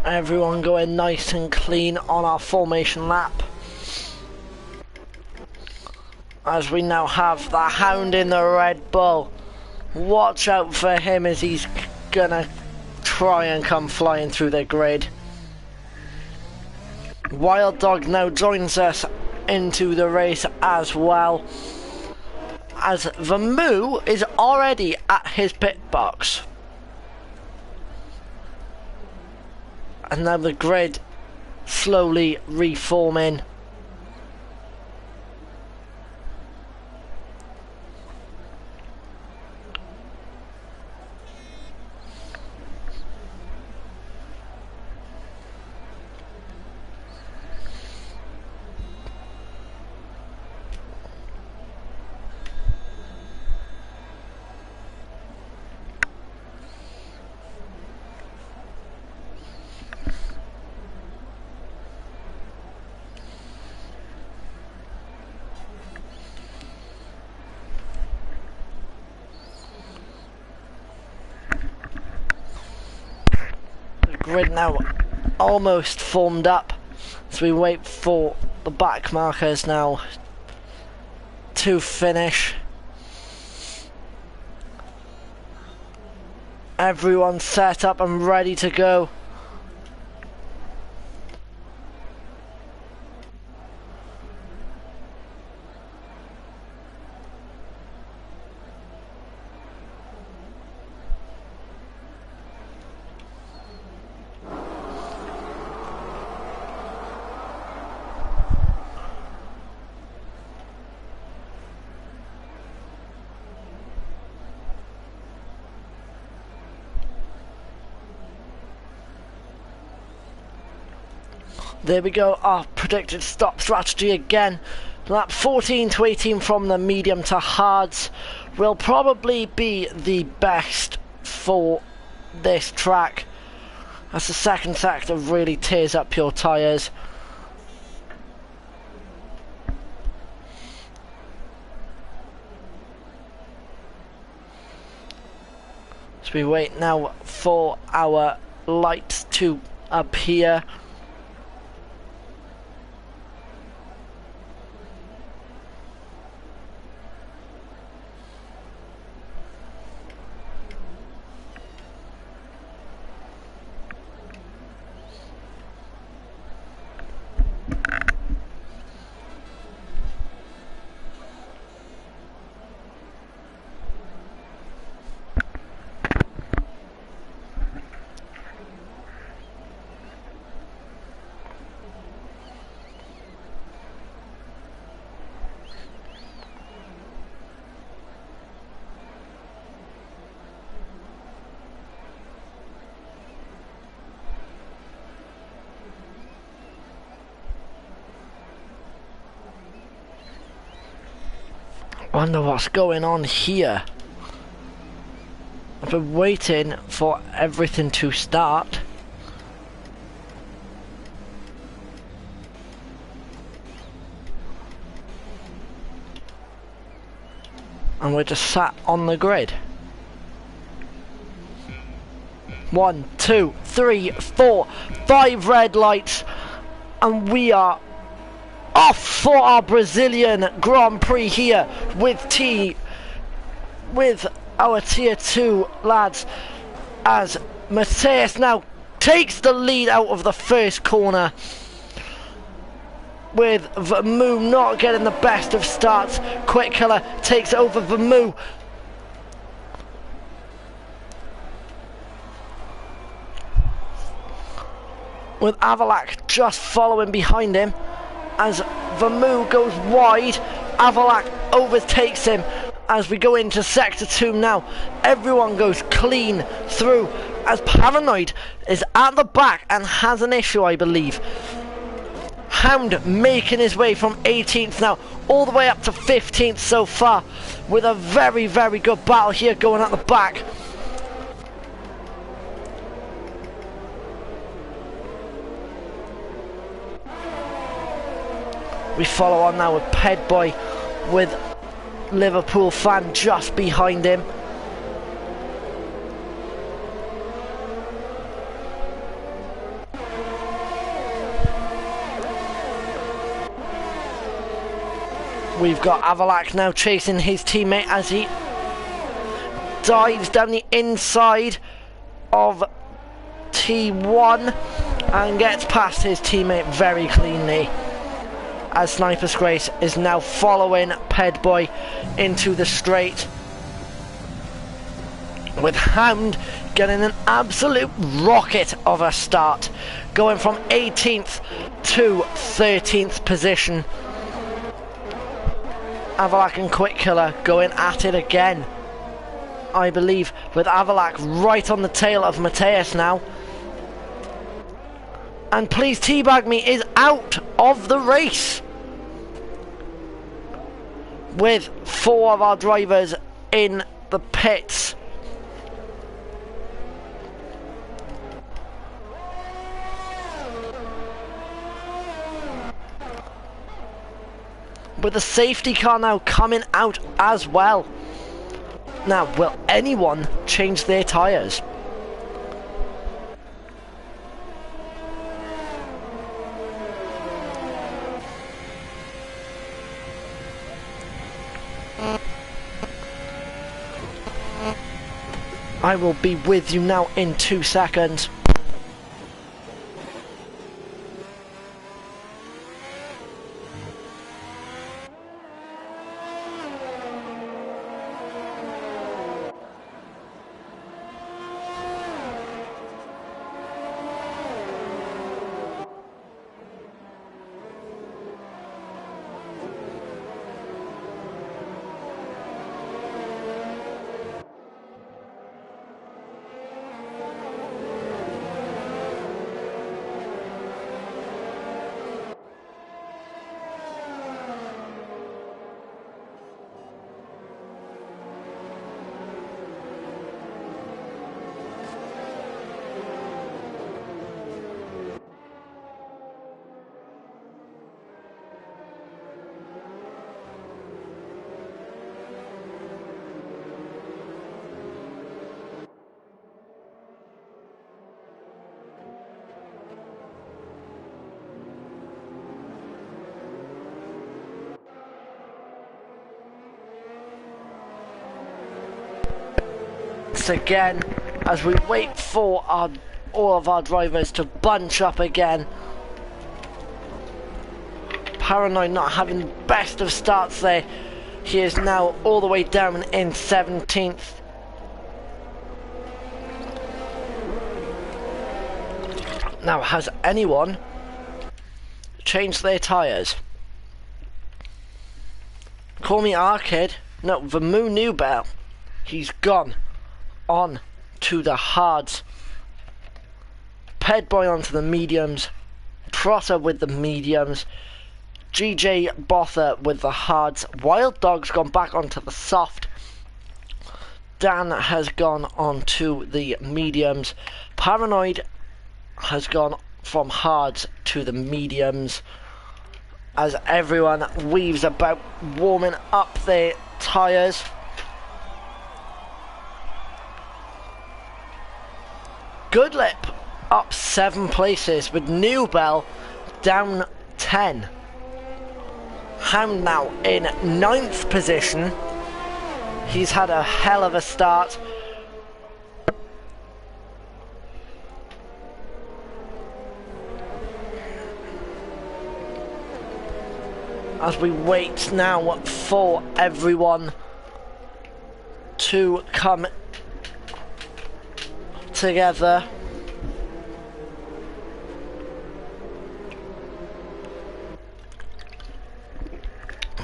Everyone going nice and clean on our formation lap. As we now have the Hound in the Red Bull. Watch out for him as he's gonna try and come flying through the grid. Wild Dog now joins us into the race as well, as the Moo is already at his pit box. And now the grid slowly reforming. Grid now almost formed up as we wait for the back markers now to finish. Everyone's set up and ready to go. There we go, our predicted stop strategy again. Lap 14 to 18 from the medium to hards will probably be the best for this track, as the second sector really tears up your tyres. So we wait now for our lights to appear. Wonder what's going on here. I've been waiting for everything to start. And we're just sat on the grid. 1, 2, 3, 4, 5 red lights, and we are off for our Brazilian Grand Prix here with our tier 2 lads, as Mateus now takes the lead out of the first corner, with Vermoo not getting the best of starts. Quick Killer takes over Vermoo. With Avalak just following behind him. As Vermoo goes wide, Avalak overtakes him. As we go into Sector 2 now, everyone goes clean through, as Paranoid is at the back and has an issue, I believe. Hound making his way from 18th now all the way up to 15th so far, with a very, very good battle here going at the back. We follow on now with Pedboy, with Liverpool fan just behind him. We've got Avalak now chasing his teammate as he dives down the inside of T1 and gets past his teammate very cleanly. As Sniper's Grace is now following Pedboy into the straight, with Hound getting an absolute rocket of a start, going from 18th to 13th position. Avalak and Quick Killer going at it again, I believe, with Avalak right on the tail of Mateus now. And Please Teabag Me is out of the race, with 4 of our drivers in the pits. With the safety car now coming out as well. Now, will anyone change their tyres? I will be with you now in 2 seconds. Again, as we wait for all of our drivers to bunch up again. Paranoid not having the best of starts there. He is now all the way down in 17th. Now, has anyone changed their tyres? Call me Arcade. No, Vermoo Newbell. He's gone on to the hards. Pedboy onto the mediums. Trotter with the mediums. GJ Bother with the hards. Wild Dog's gone back onto the soft. Dan has gone on to the mediums. Paranoid has gone from hards to the mediums, as everyone weaves about warming up their tyres. Goodlip up 7 places, with Newbell down 10. Hound now in 9th position, He's had a hell of a start. As we wait now for everyone to come together.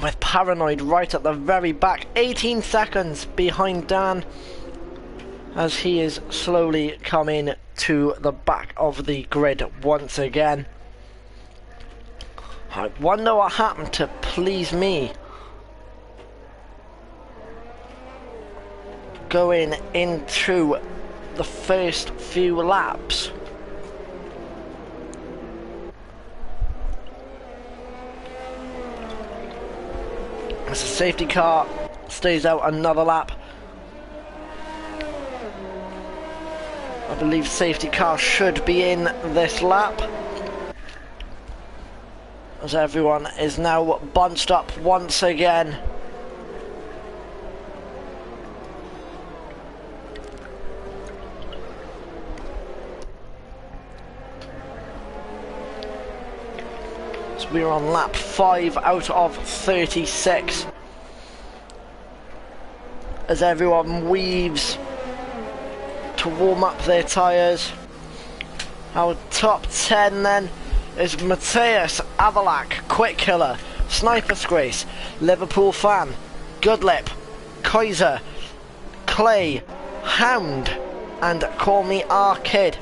With Paranoid right at the very back, 18 seconds behind Dan, as he is slowly coming to the back of the grid once again. I wonder what happened to Please Me. Going into the first few laps. As the safety car stays out another lap. I believe safety car should be in this lap. As everyone is now bunched up once again. So we're on lap 5 out of 36. As everyone weaves to warm up their tyres. Our top 10 then is Matthias, Avalak, Quick Killer, Sniper's Grace, Liverpool Fan, Goodlip, Kaiser, Clay, Hound, and Call Me R-Kid.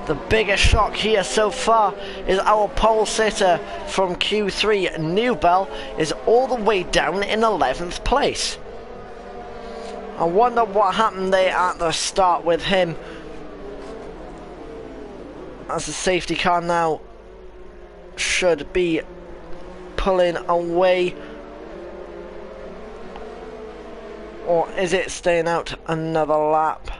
The biggest shock here so far is our pole sitter from Q3, Newbell, is all the way down in 11th place. I wonder what happened there at the start with him. As the safety car now should be pulling away. Or is it staying out another lap?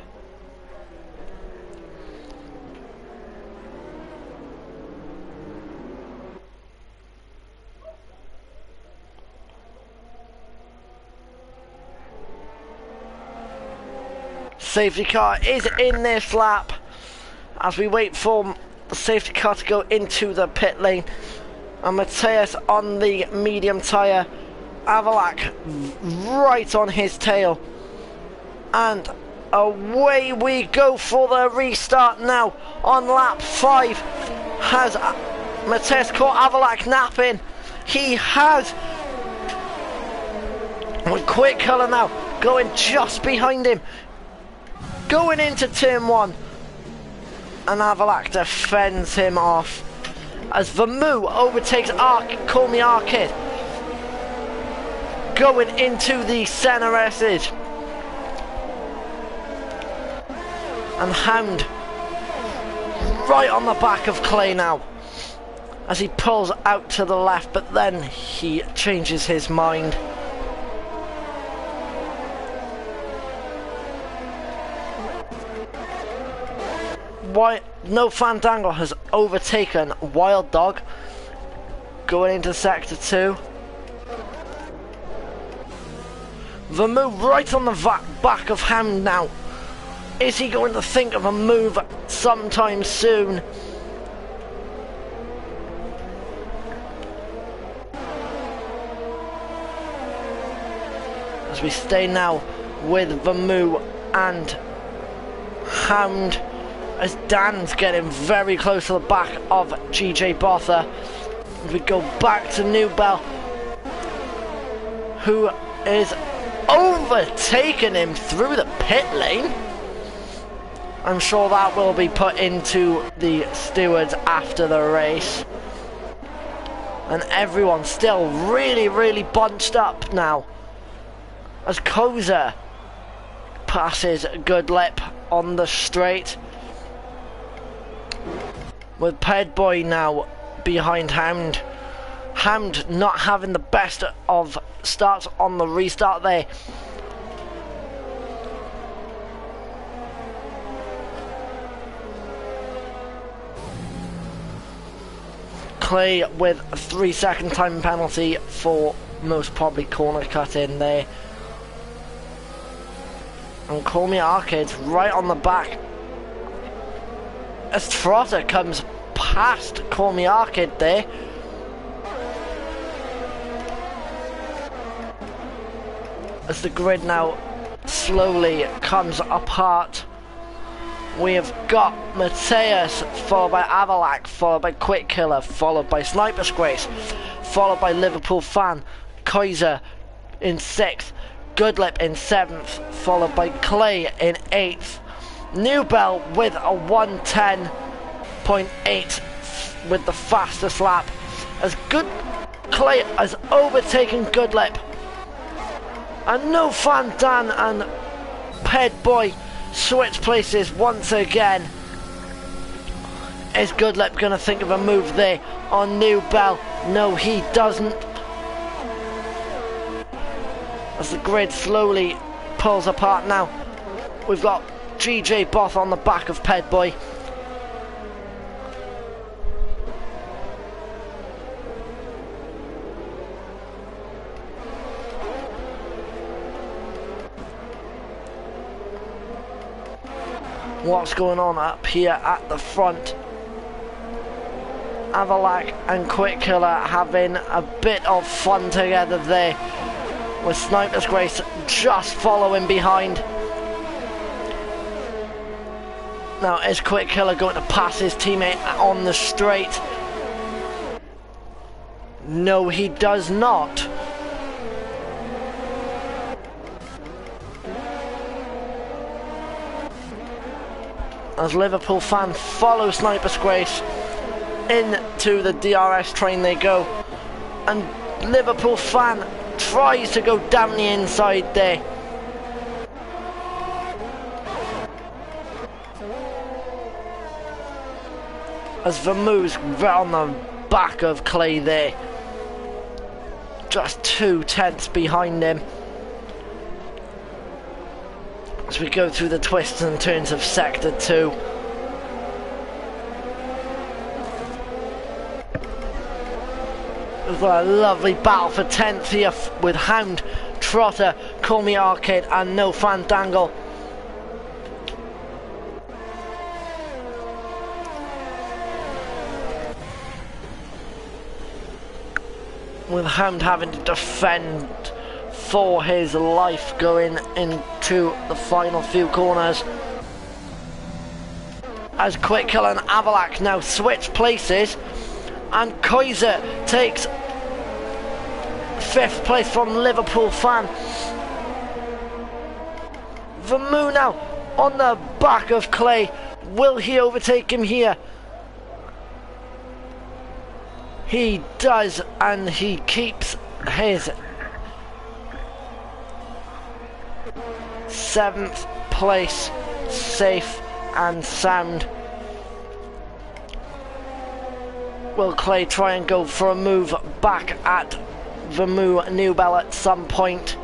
Safety car is in this lap. As we wait for the safety car to go into the pit lane. And Matthias on the medium tyre. Avalak right on his tail. And away we go for the restart now. On lap 5 has Matthias caught Avalak napping. He has. With Quick Killer now going just behind him. Going into turn 1. And Avalak defends him off as Vermoo overtakes Call Me R-Kid. Going into the center S's. And Hound right on the back of Clay now as he pulls out to the left, but then he changes his mind. No Fandango has overtaken Wild Dog going into sector 2. Vermoo right on the back of Hound now. Is he going to think of a move sometime soon? As we stay now with Vermoo and Hound, as Dan's getting very close to the back of GJ Botha. We go back to Newbell, who is overtaking him through the pit lane. I'm sure that will be put into the stewards after the race. And everyone's still really bunched up now. As Koza passes Goodlip on the straight. With Ped Boy now behind Hound. Hound not having the best of starts on the restart there. Clay with a 3-second time penalty for most probably corner cut in there. And Call Me Arcade's right on the back. As Trotter comes past Call Me Arcade there. As the grid now slowly comes apart. We have got Mateus, followed by Avalac, followed by Quick Killer, followed by Sniper's Grace, followed by Liverpool Fan, Kaiser in 6th, Goodlip in 7th, followed by Clay in 8th, Newbell with a 1:10.8 with the fastest lap, as Clay has overtaken Goodlip, and No Fan Dan and Ped Boy switch places once again. Is Goodlip going to think of a move there on Newbell? No, he doesn't. As the grid slowly pulls apart now, we've got GJ Both on the back of Ped Boy. What's going on up here at the front? Avalac and Quick Killer having a bit of fun together there, with Sniper's Grace just following behind. Now is Quick Killer going to pass his teammate on the straight? No, he does not. As Liverpool Fan follow Sniper's Grace into the DRS train they go, and Liverpool Fan tries to go down the inside there. As Vermouth's right on the back of Clay there, just 2/10 behind him. As we go through the twists and turns of Sector 2. We've got a lovely battle for 10th here with Hound, Trotter, Call Me Arcade and No Fandangle. With Hound having to defend for his life going into the final few corners. As Quick Killer and Avalac now switch places, and Kaiser takes 5th place from Liverpool Fan. Vermouth now on the back of Clay. Will he overtake him here? He does, and he keeps his 7th place safe and sound. Will Clay try and go for a move back at Vermouth Newbell at some point?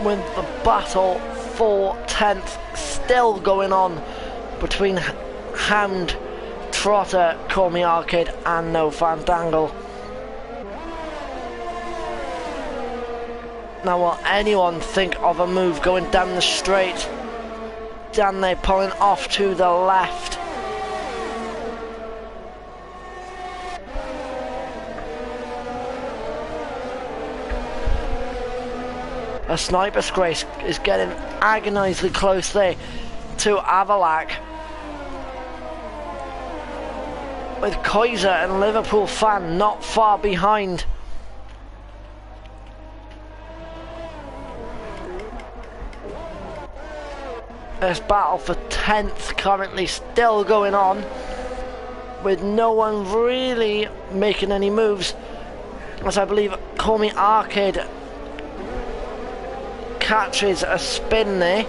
With the battle for 10th still going on between Hound, Trotter, Call Me Arcade and No Fandangle. Now will anyone think of a move going down the straight? Dan they pulling off to the left. A Sniper's Grace is getting agonisingly close there to Avalac, with Kaiser and Liverpool Fan not far behind. This battle for 10th currently still going on, with no one really making any moves, as I believe Call Me Arcade catches a spin there.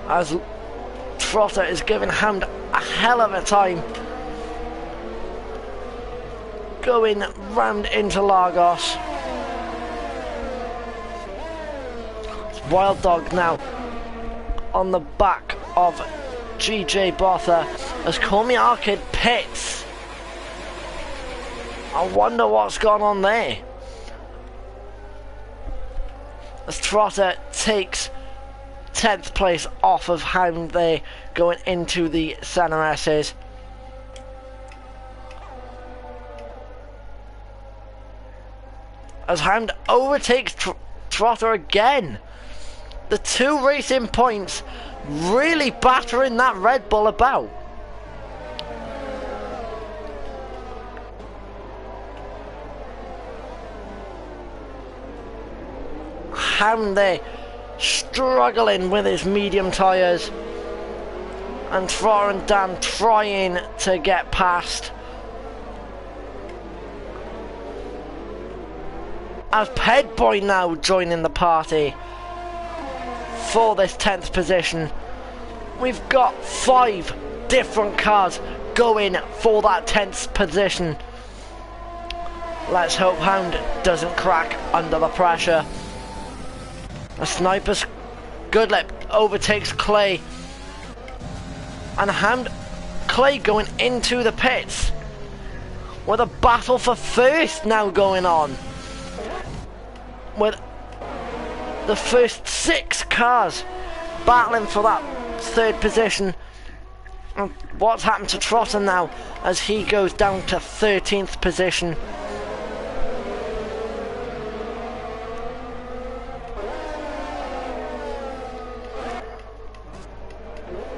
as Trotter is giving Hound a hell of a time. Going round into Lagos. Wild Dog now on the back of GJ Botha as Call Me Arcade pits. I wonder what's gone on there. As Trotter takes 10th place off of Hound there, going into the Center S's. As Hound overtakes Trotter again. The 2 racing points really battering that Red Bull about. Hound there struggling with his medium tyres, and Trotter and Dan trying to get past. As Ped Boy now joining the party for this 10th position. We've got 5 different cars going for that 10th position. Let's hope Hound doesn't crack under the pressure. A Sniper's Goodlip overtakes Clay. And Hound, Clay going into the pits. With a battle for first now going on. With the first 6 cars battling for that 3rd position. And what's happened to Trotter now as he goes down to 13th position.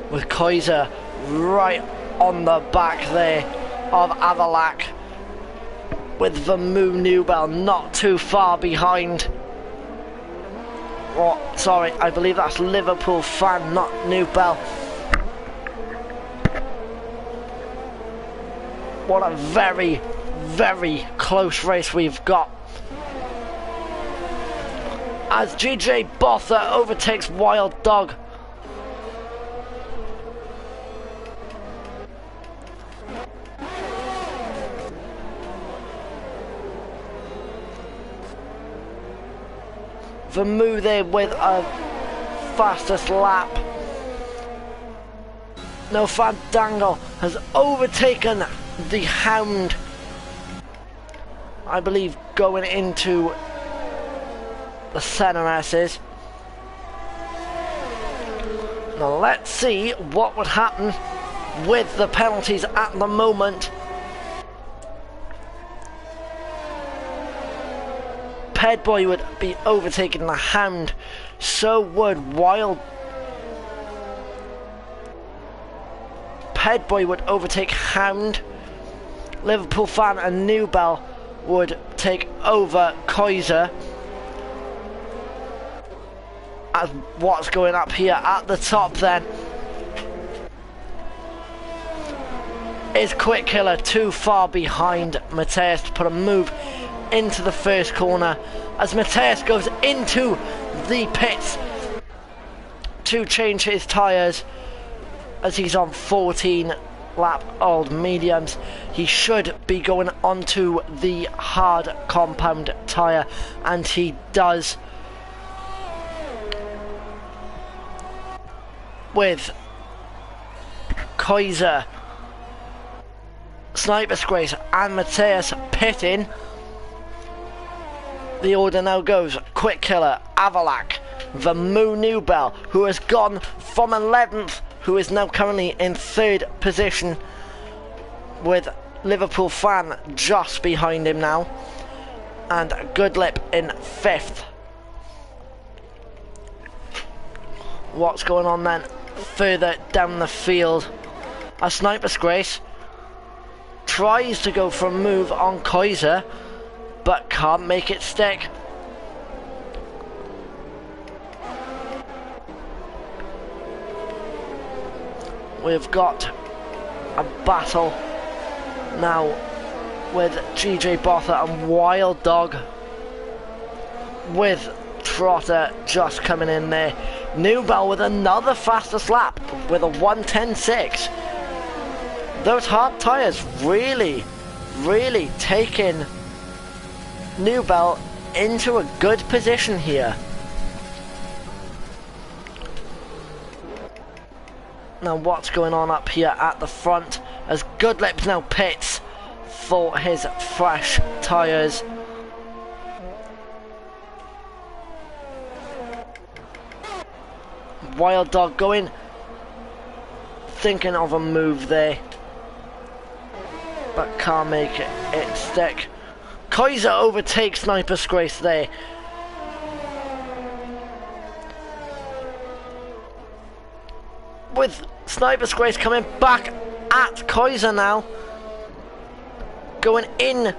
With Kaiser right on the back there of Avalak. With Vermoo Newbell not too far behind. Oh, sorry, I believe that's Liverpool Fan, not Newbell. What a very, very close race we've got. As GJ Botha overtakes Wild Dog. Vermoo there with a fastest lap. No Fandangle has overtaken the Hound. I believe going into the Center S's. Now let's see what would happen with the penalties at the moment. Ped Boy would be overtaking the Hound, so would Wild. Ped Boy would overtake Hound. Liverpool Fan and Newbell would take over Kaiser. As what's going up here at the top then is Quick Killer too far behind Mateus to put a move into the first corner as Mateus goes into the pits to change his tyres as he's on 14 lap old mediums. He should be going onto the hard compound tyre, and he does, with Kaiser, Sniper's Grace and Mateus pitting. The order now goes Quick Killer, Avalak, Vermoo Newbell, who has gone from 11th, who is now currently in 3rd position, with Liverpool Fan just behind him now, and Goodlip in 5th. What's going on then further down the field? A Sniper's Grace tries to go for a move on Kaiser, but can't make it stick. We've got a battle now with GJ Botha and Wild Dog, with Trotter just coming in there Newbell with another fastest lap with a 1:10.6. Those hard tyres really taking Newbell into a good position here. Now what's going on up here at the front as Goodlips now pits for his fresh tyres. Wild Dog going, thinking of a move there, but can't make it stick. Kaiser overtakes Sniper's Grace there. With Sniper's Grace coming back at Kaiser now, going in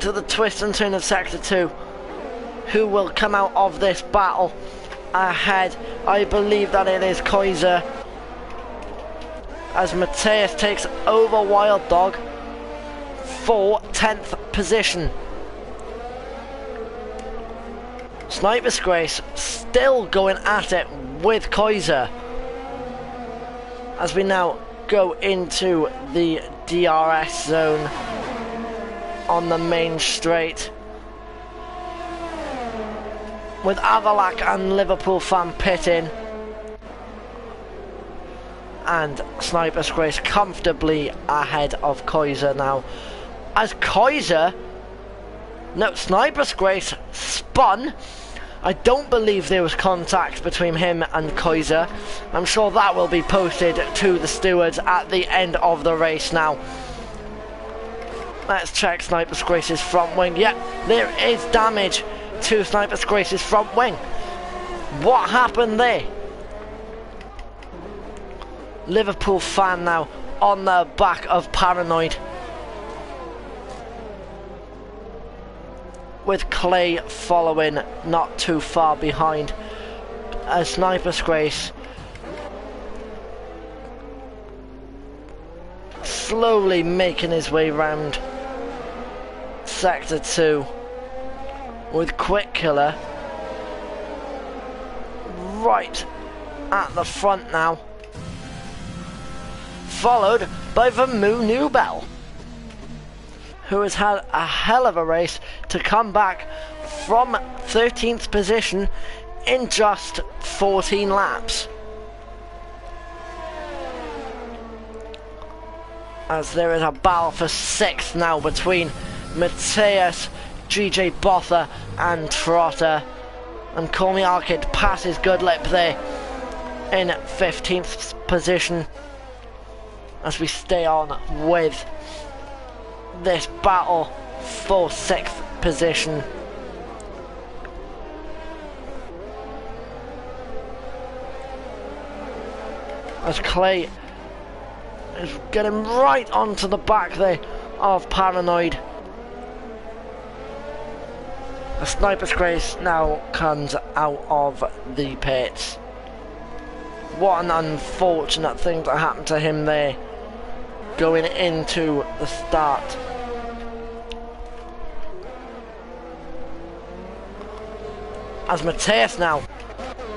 to the twist and turn of Sector 2. Who will come out of this battle ahead? I believe that it is Kaiser, as Matthias takes over Wild Dog for 10th position. Sniper's Grace still going at it with Kaiser as we now go into the DRS zone on the main straight, with Avalak and Liverpool fan pitting, and Sniper's Grace comfortably ahead of Kaiser now. As Sniper's Grace spun. I don't believe there was contact between him and Kaiser. I'm sure that will be posted to the stewards at the end of the race now. Let's check Sniper's Grace's front wing. Yep, there is damage to Sniper's Grace's front wing. What happened there? Liverpool fan now on the back of Paranoid, with Clay following not too far behind, as Sniper's Grace slowly making his way round Sector 2, with Quick Killer right at the front now, followed by Vermoo Newbell, who has had a hell of a race to come back from 13th position in just 14 laps. As there is a battle for 6th now between Matthias, GJ Botha and Trotter, and Call Me Arcade passes Goodlip there in 15th position, as we stay on with this battle for 6th position. As Clay is getting right onto the back there of Paranoid. A Sniper's Grace now comes out of the pits. What an unfortunate thing to happen to him there, going into the start. As Matthias now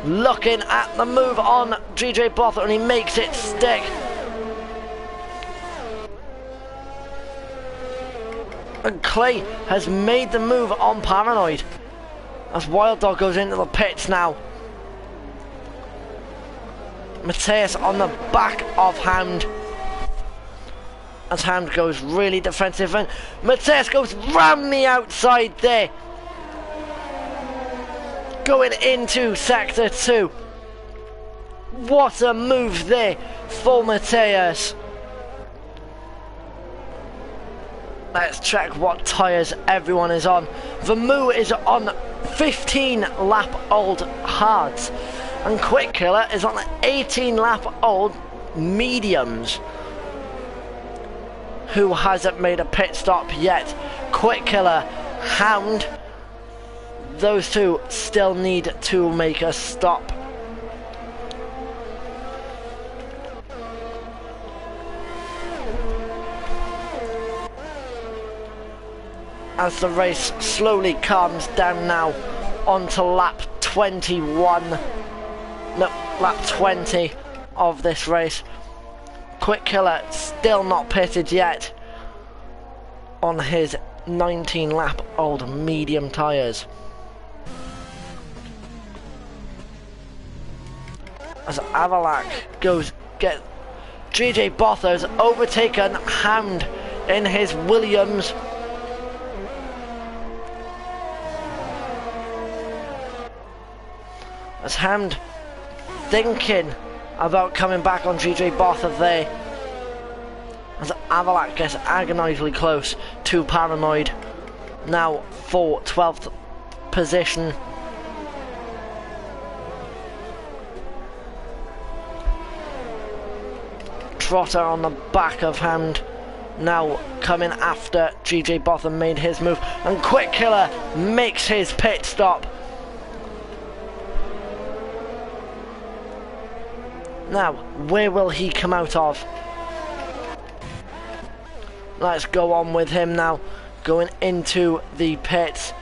looking at the move on GJ Botha, and he makes it stick. And Clay has made the move on Paranoid, as Wild Dog goes into the pits now. Matthias on the back of Hound, as Hound goes really defensive, and Matthias goes round the outside there, going into Sector 2. What a move there for Matthias. Let's check what tyres everyone is on. Vermoo is on 15 lap old hards, and Quick Killer is on 18 lap old mediums. Who hasn't made a pit stop yet? Quick Killer, Hound, those two still need to make a stop. As the race slowly calms down now onto lap 21. No, lap 20 of this race. Quick Killer still not pitted yet on his 19 lap old medium tyres. As Avalak get JJ Botha's overtaken Hound in his Williams. As Hound thinking about coming back on JJ Botha there. As Avalak gets agonisingly close to Paranoid. Now for 12th position. Trotter on the back of Hound. Now coming after JJ Botha made his move. And Quick Killer makes his pit stop. Now, where will he come out of? Let's go on with him now. Going into the pits.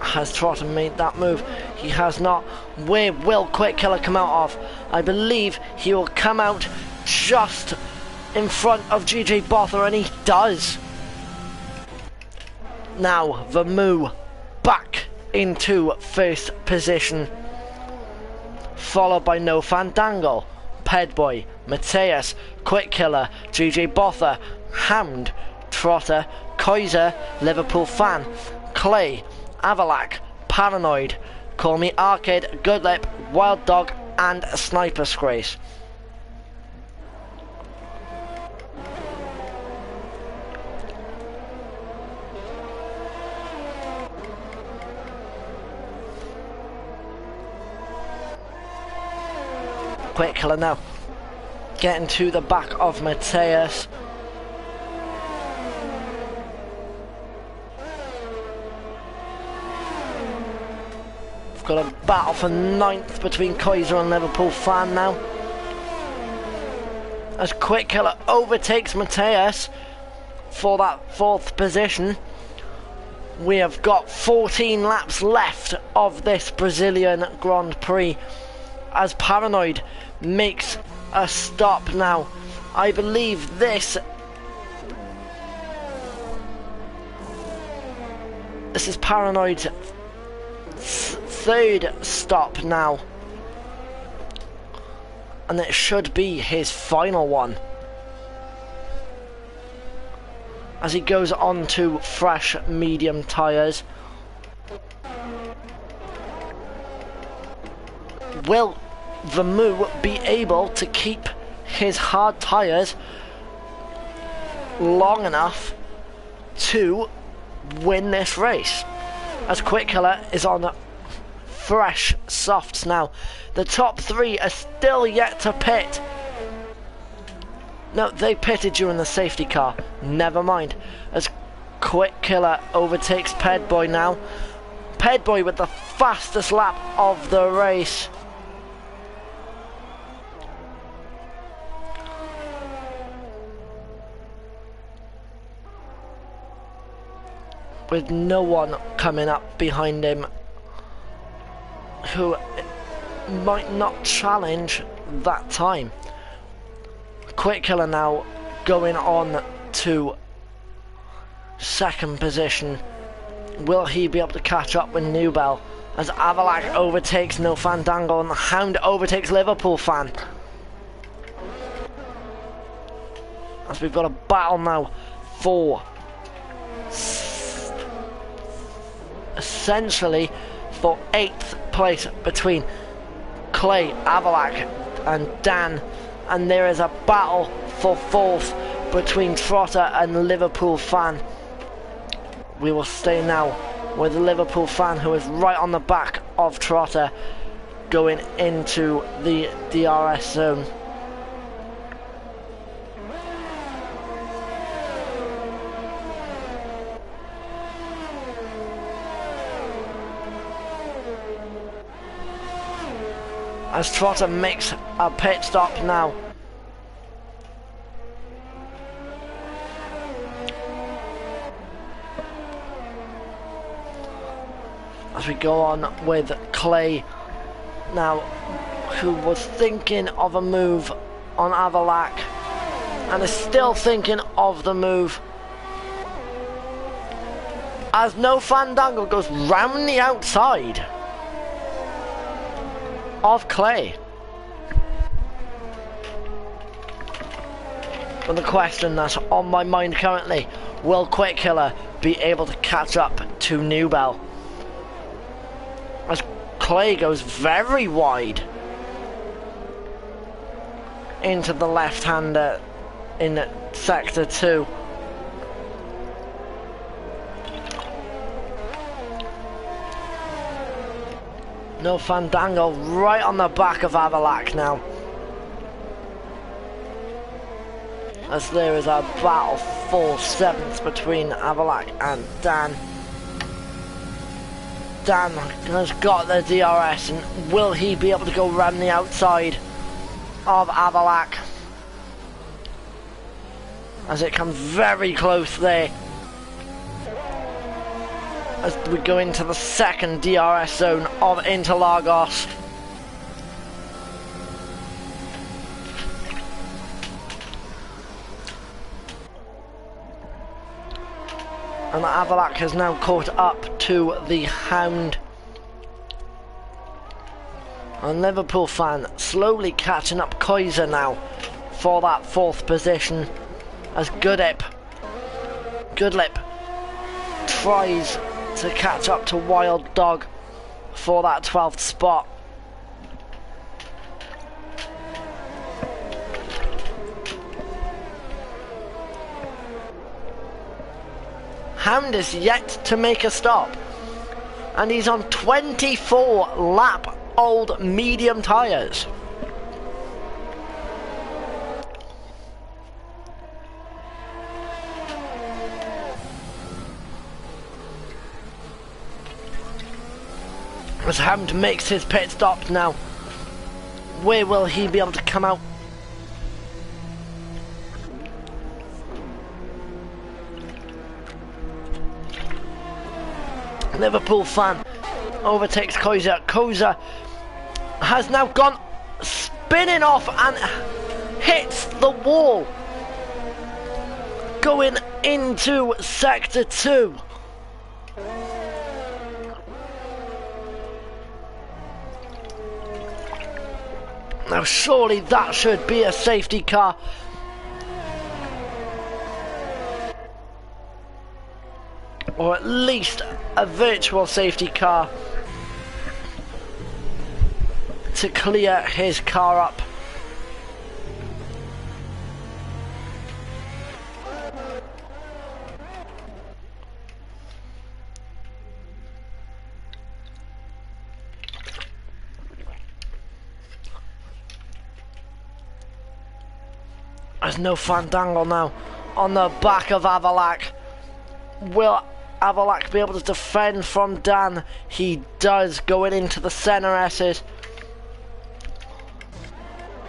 Has Trotter made that move? He has not. Where will Quick Killer come out of? I believe he will come out just in front of JJ Botha, and he does. Now, Vermoo back into first position, followed by No Fandango, Pedboy, Mateus, Quick Killer, JJ Botha, Hound, Trotter, Kaiser, Liverpool Fan, Clay, Avalak, Paranoid, Call Me Arcade, Goodlip, Wild Dog and Sniper Scrace. Quick Killer now getting to the back of Mateus. We've got a battle for 9th between Kaiser and Liverpool Fan now. As Quick Killer overtakes Mateus for that 4th position. We have got 14 laps left of this Brazilian Grand Prix. As Paranoid makes a stop now. I believe this is Paranoid's 3rd stop now, and it should be his final one, as he goes on to fresh medium tyres. Will Vermoo be able to keep his hard tyres long enough to win this race? As Quick Killer is on fresh softs now. The top 3 are still yet to pit. No, they pitted during the safety car. Never mind. As Quick Killer overtakes Pedboy now. Pedboy with the fastest lap of the race. With no one coming up behind him who might not challenge that time. Quick Killer now going on to 2nd position. Will he be able to catch up with Newbell? As Avalak overtakes No Fandango and the Hound overtakes Liverpool Fan. As we've got a battle now for essentially for 8th place between Clay, Avalak and Dan, and there is a battle for 4th between Trotter and Liverpool Fan. We will stay now with Liverpool Fan, who is right on the back of Trotter, going into the DRS zone. As Trotter makes a pit stop now. we go on with Clay now, who was thinking of a move on Avalak and is still thinking of the move, as No Fandango goes round the outside of Clay. But the question that's on my mind currently, will Quick Killer be able to catch up to Newbell? As Clay goes very wide into the left-hander in Sector 2. No Fandango right on the back of Avalak now, as there is a battle for 7th between Avalak and Dan. Dan has got the DRS, and will he be able to go round the outside of Avalak? As it comes very close there, as we go into the second DRS zone of Interlagos. And Avalak has now caught up to the Hound. A Liverpool fan slowly catching up Kaiser now for that 4th position, as Goodlip tries to catch up to Wild Dog for that 12th spot. Hound is yet to make a stop, and he's on 24 lap old medium tyres. As Hound makes his pit stop now, where will he be able to come out? Liverpool fan overtakes Koza. Koza has now gone spinning off and hits the wall, going into Sector 2. Now surely that should be a safety car. Or at least a virtual safety car to clear his car up. There's no Fandango now on the back of Avalak. Will Avalak be able to defend from Dan? He does, going into the centre S's,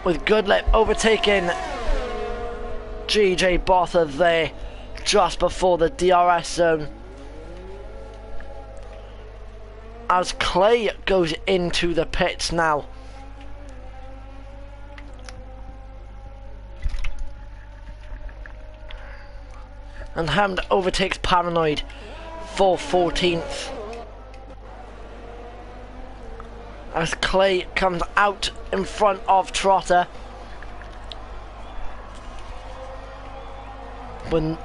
with Goodlip overtaking GJ Botha there just before the DRS zone, as Clay goes into the pits now. And Hound overtakes Paranoid for 14th. As Clay comes out in front of Trotter. With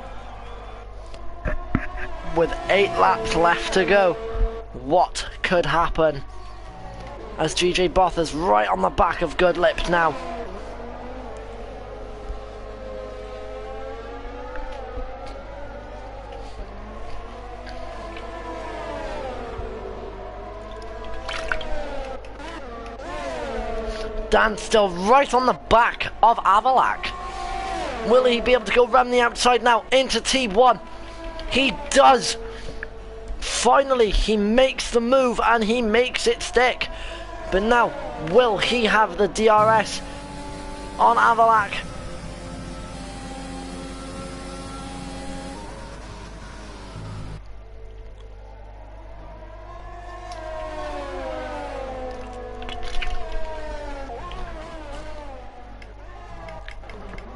8 laps left to go, what could happen? As GJ Botha's right on the back of Goodlip now. Dan still right on the back of Avalak. Will he be able to go round the outside now into T1? He does. Finally, he makes the move and he makes it stick. But now, will he have the DRS on Avalak?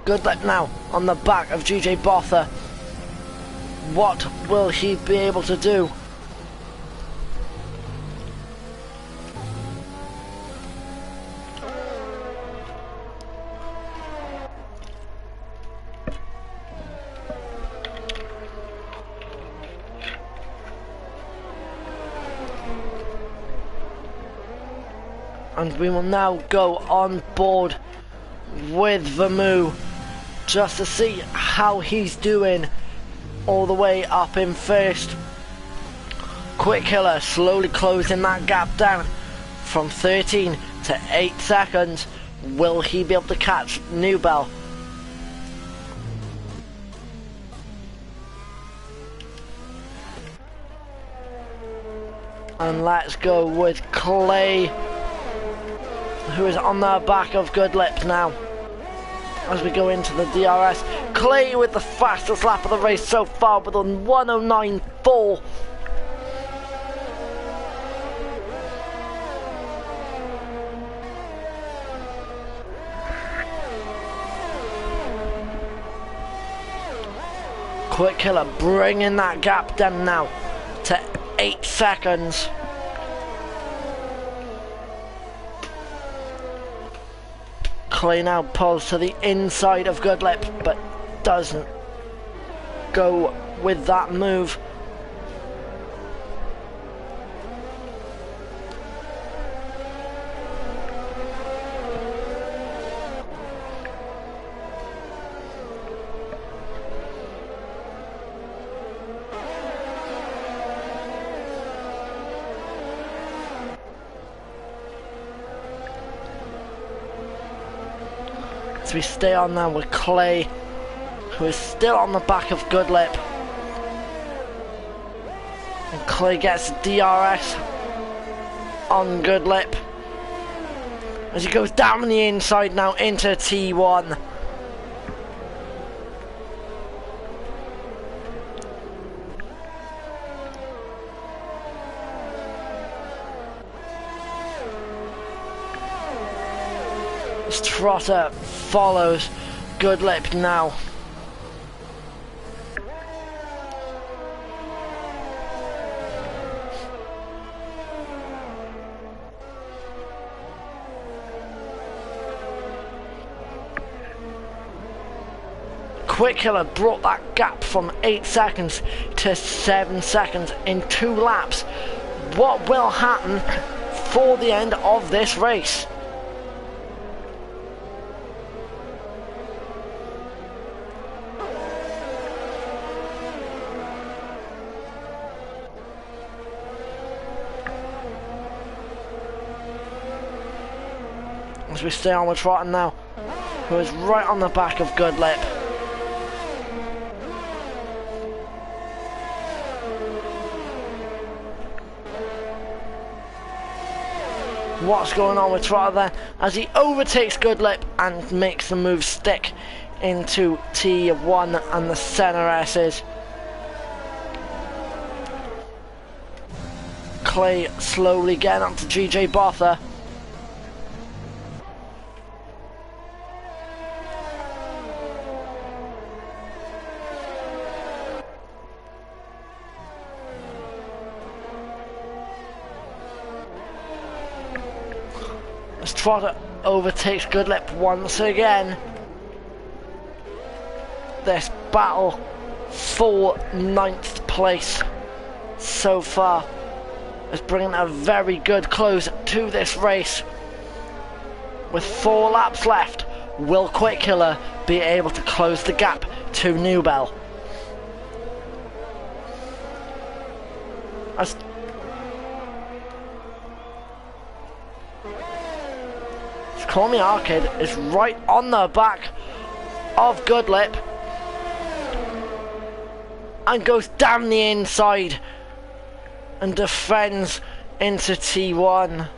Goodlip now on the back of GJ Botha. What will he be able to do? And we will now go on board with Vermoo just to see how he's doing all the way up in first. Quick Killer slowly closing that gap down from 13 to 8 seconds. Will he be able to catch Newbell? And let's go with Clay, who is on the back of Goodlip now. As we go into the DRS, Clay with the fastest lap of the race so far with a 109.4. Quick Killer bringing that gap down now to 8 seconds. Clay now pulls to the inside of Goodlip, but doesn't go with that move. So we stay on now with Clay, who is still on the back of Goodlip. And Clay gets DRS on Goodlip as he goes down the inside now into T1. Trotter follows Goodlip now. Quick Killer brought that gap from 8 seconds to 7 seconds in 2 laps. What will happen for the end of this race? As we stay on with Trotter now, who is right on the back of Goodlip. What's going on with Trotter there? As he overtakes Goodlip and makes the move stick into T1 and the center S's. Clay slowly getting up to GJ Botha. Trotter overtakes Goodlip once again. This battle for 9th place so far is bringing a very good close to this race. With 4 laps left, will Quick Killer be able to close the gap to Newbell? As Call Me Arcade is right on the back of Goodlip and goes down the inside and defends into T1.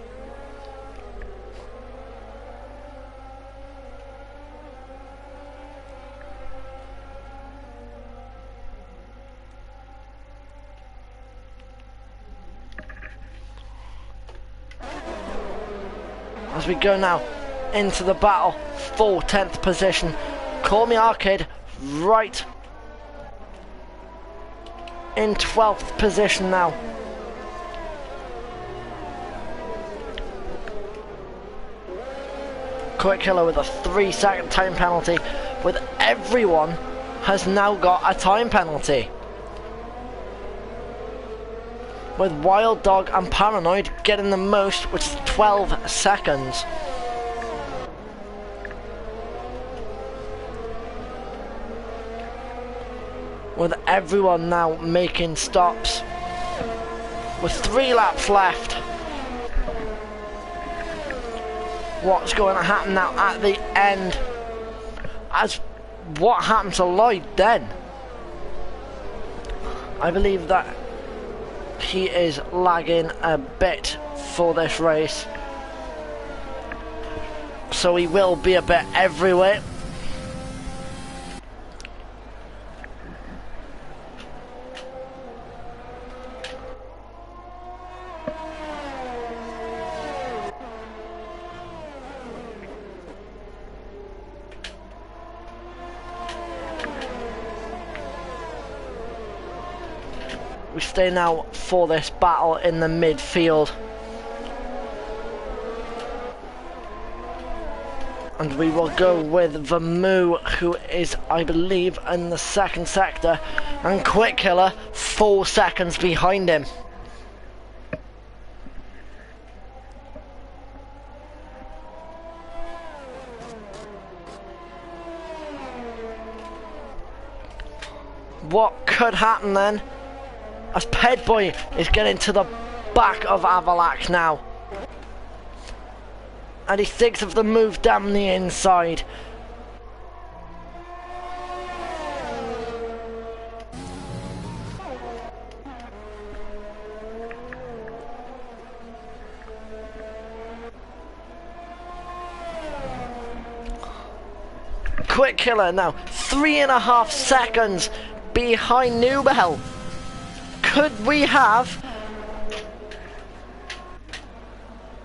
As we go now into the battle for 10th position Call Me Arcade right in 12th position now. Quick Killer with a 3-second time penalty, with everyone has now got a time penalty. With Wild Dog and Paranoid getting the most, which is 12 seconds. With everyone now making stops. With 3 laps left. What's going to happen now at the end? As what happened to Lloyd then? I believe that he is lagging a bit for this race, so he will be a bit everywhere. We stay now for this battle in the midfield. And we will go with Vamu, who is, I believe, in the 2nd sector. And Quick Killer, 4 seconds behind him. What could happen then? As Pedboy is getting to the back of Avalax now. And he thinks of the move down the inside. Quick Killer now, 3.5 seconds behind Newbell. Could we have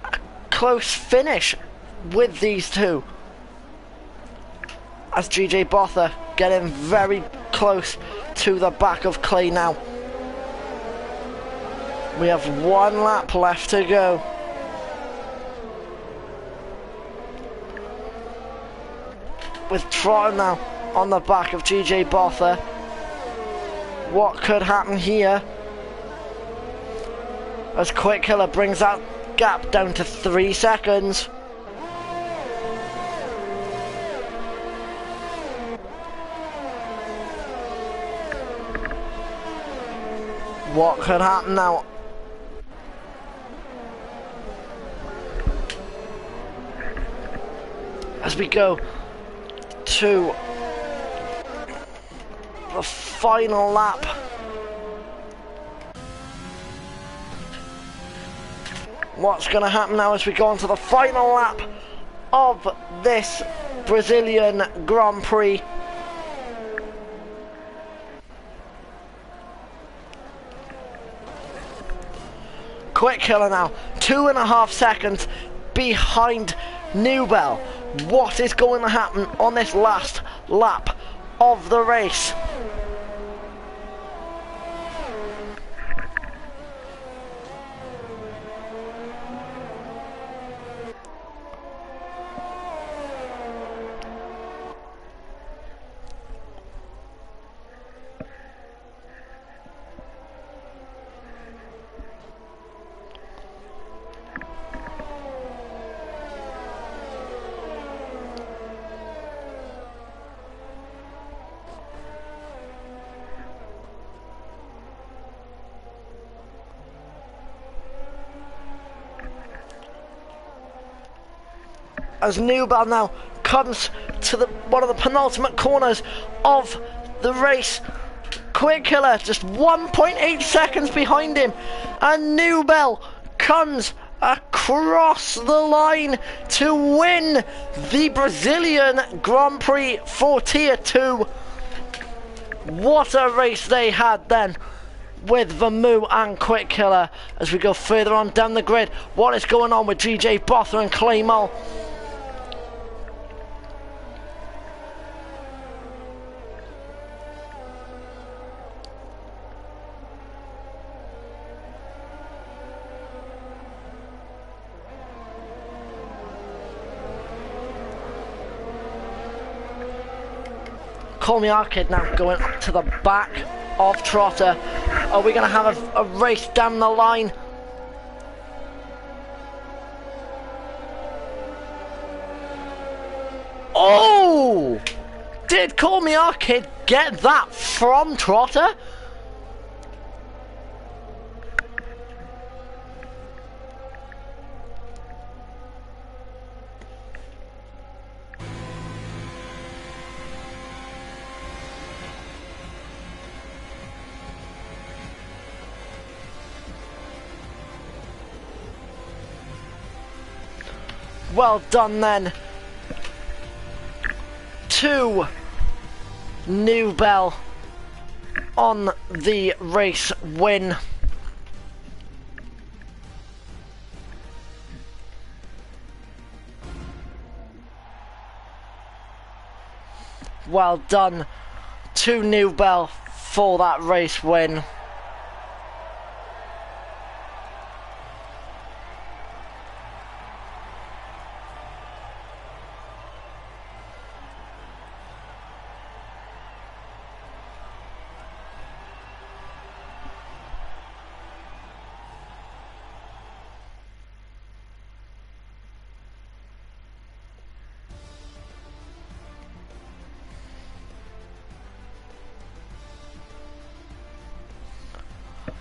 a close finish with these two? As GJ Botha getting very close to the back of Clay now. We have 1 lap left to go. With Trotter now on the back of GJ Botha. What could happen here? As Quick Killer brings that gap down to 3 seconds. What could happen now? As we go to the final lap. What's going to happen now as we go on to the final lap of this Brazilian Grand Prix? Quick Killer now, 2.5 seconds behind Newbell. What is going to happen on this last lap of the race? As Newbell now comes to one of the penultimate corners of the race. Quick Killer just 1.8 seconds behind him, and Newbell comes across the line to win the Brazilian Grand Prix for Tier 2. What a race they had then, with Vamu and Quick Killer. As we go further on down the grid, what is going on with GJ Botha and Claymore? Call Me Arcade now going up to the back of Trotter. Are we going to have a race down the line? Oh! Did Call Me Arcade get that from Trotter? Well done then. 2 New Bell on the race win. Well done to New Bell for that race win.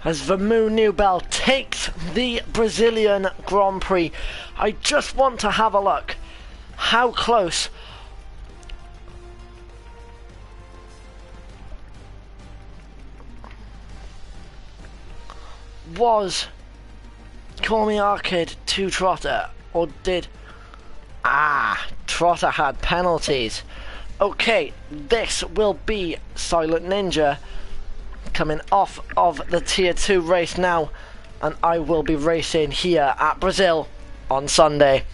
As Vermoo Newbell takes the Brazilian Grand Prix. I just want to have a look. How close was Call Me Arcade to Trotter? Or did... Trotter had penalties. Okay, this will be Silent Ninja coming off of the Tier 2 race now, and I will be racing here at Brazil on Sunday.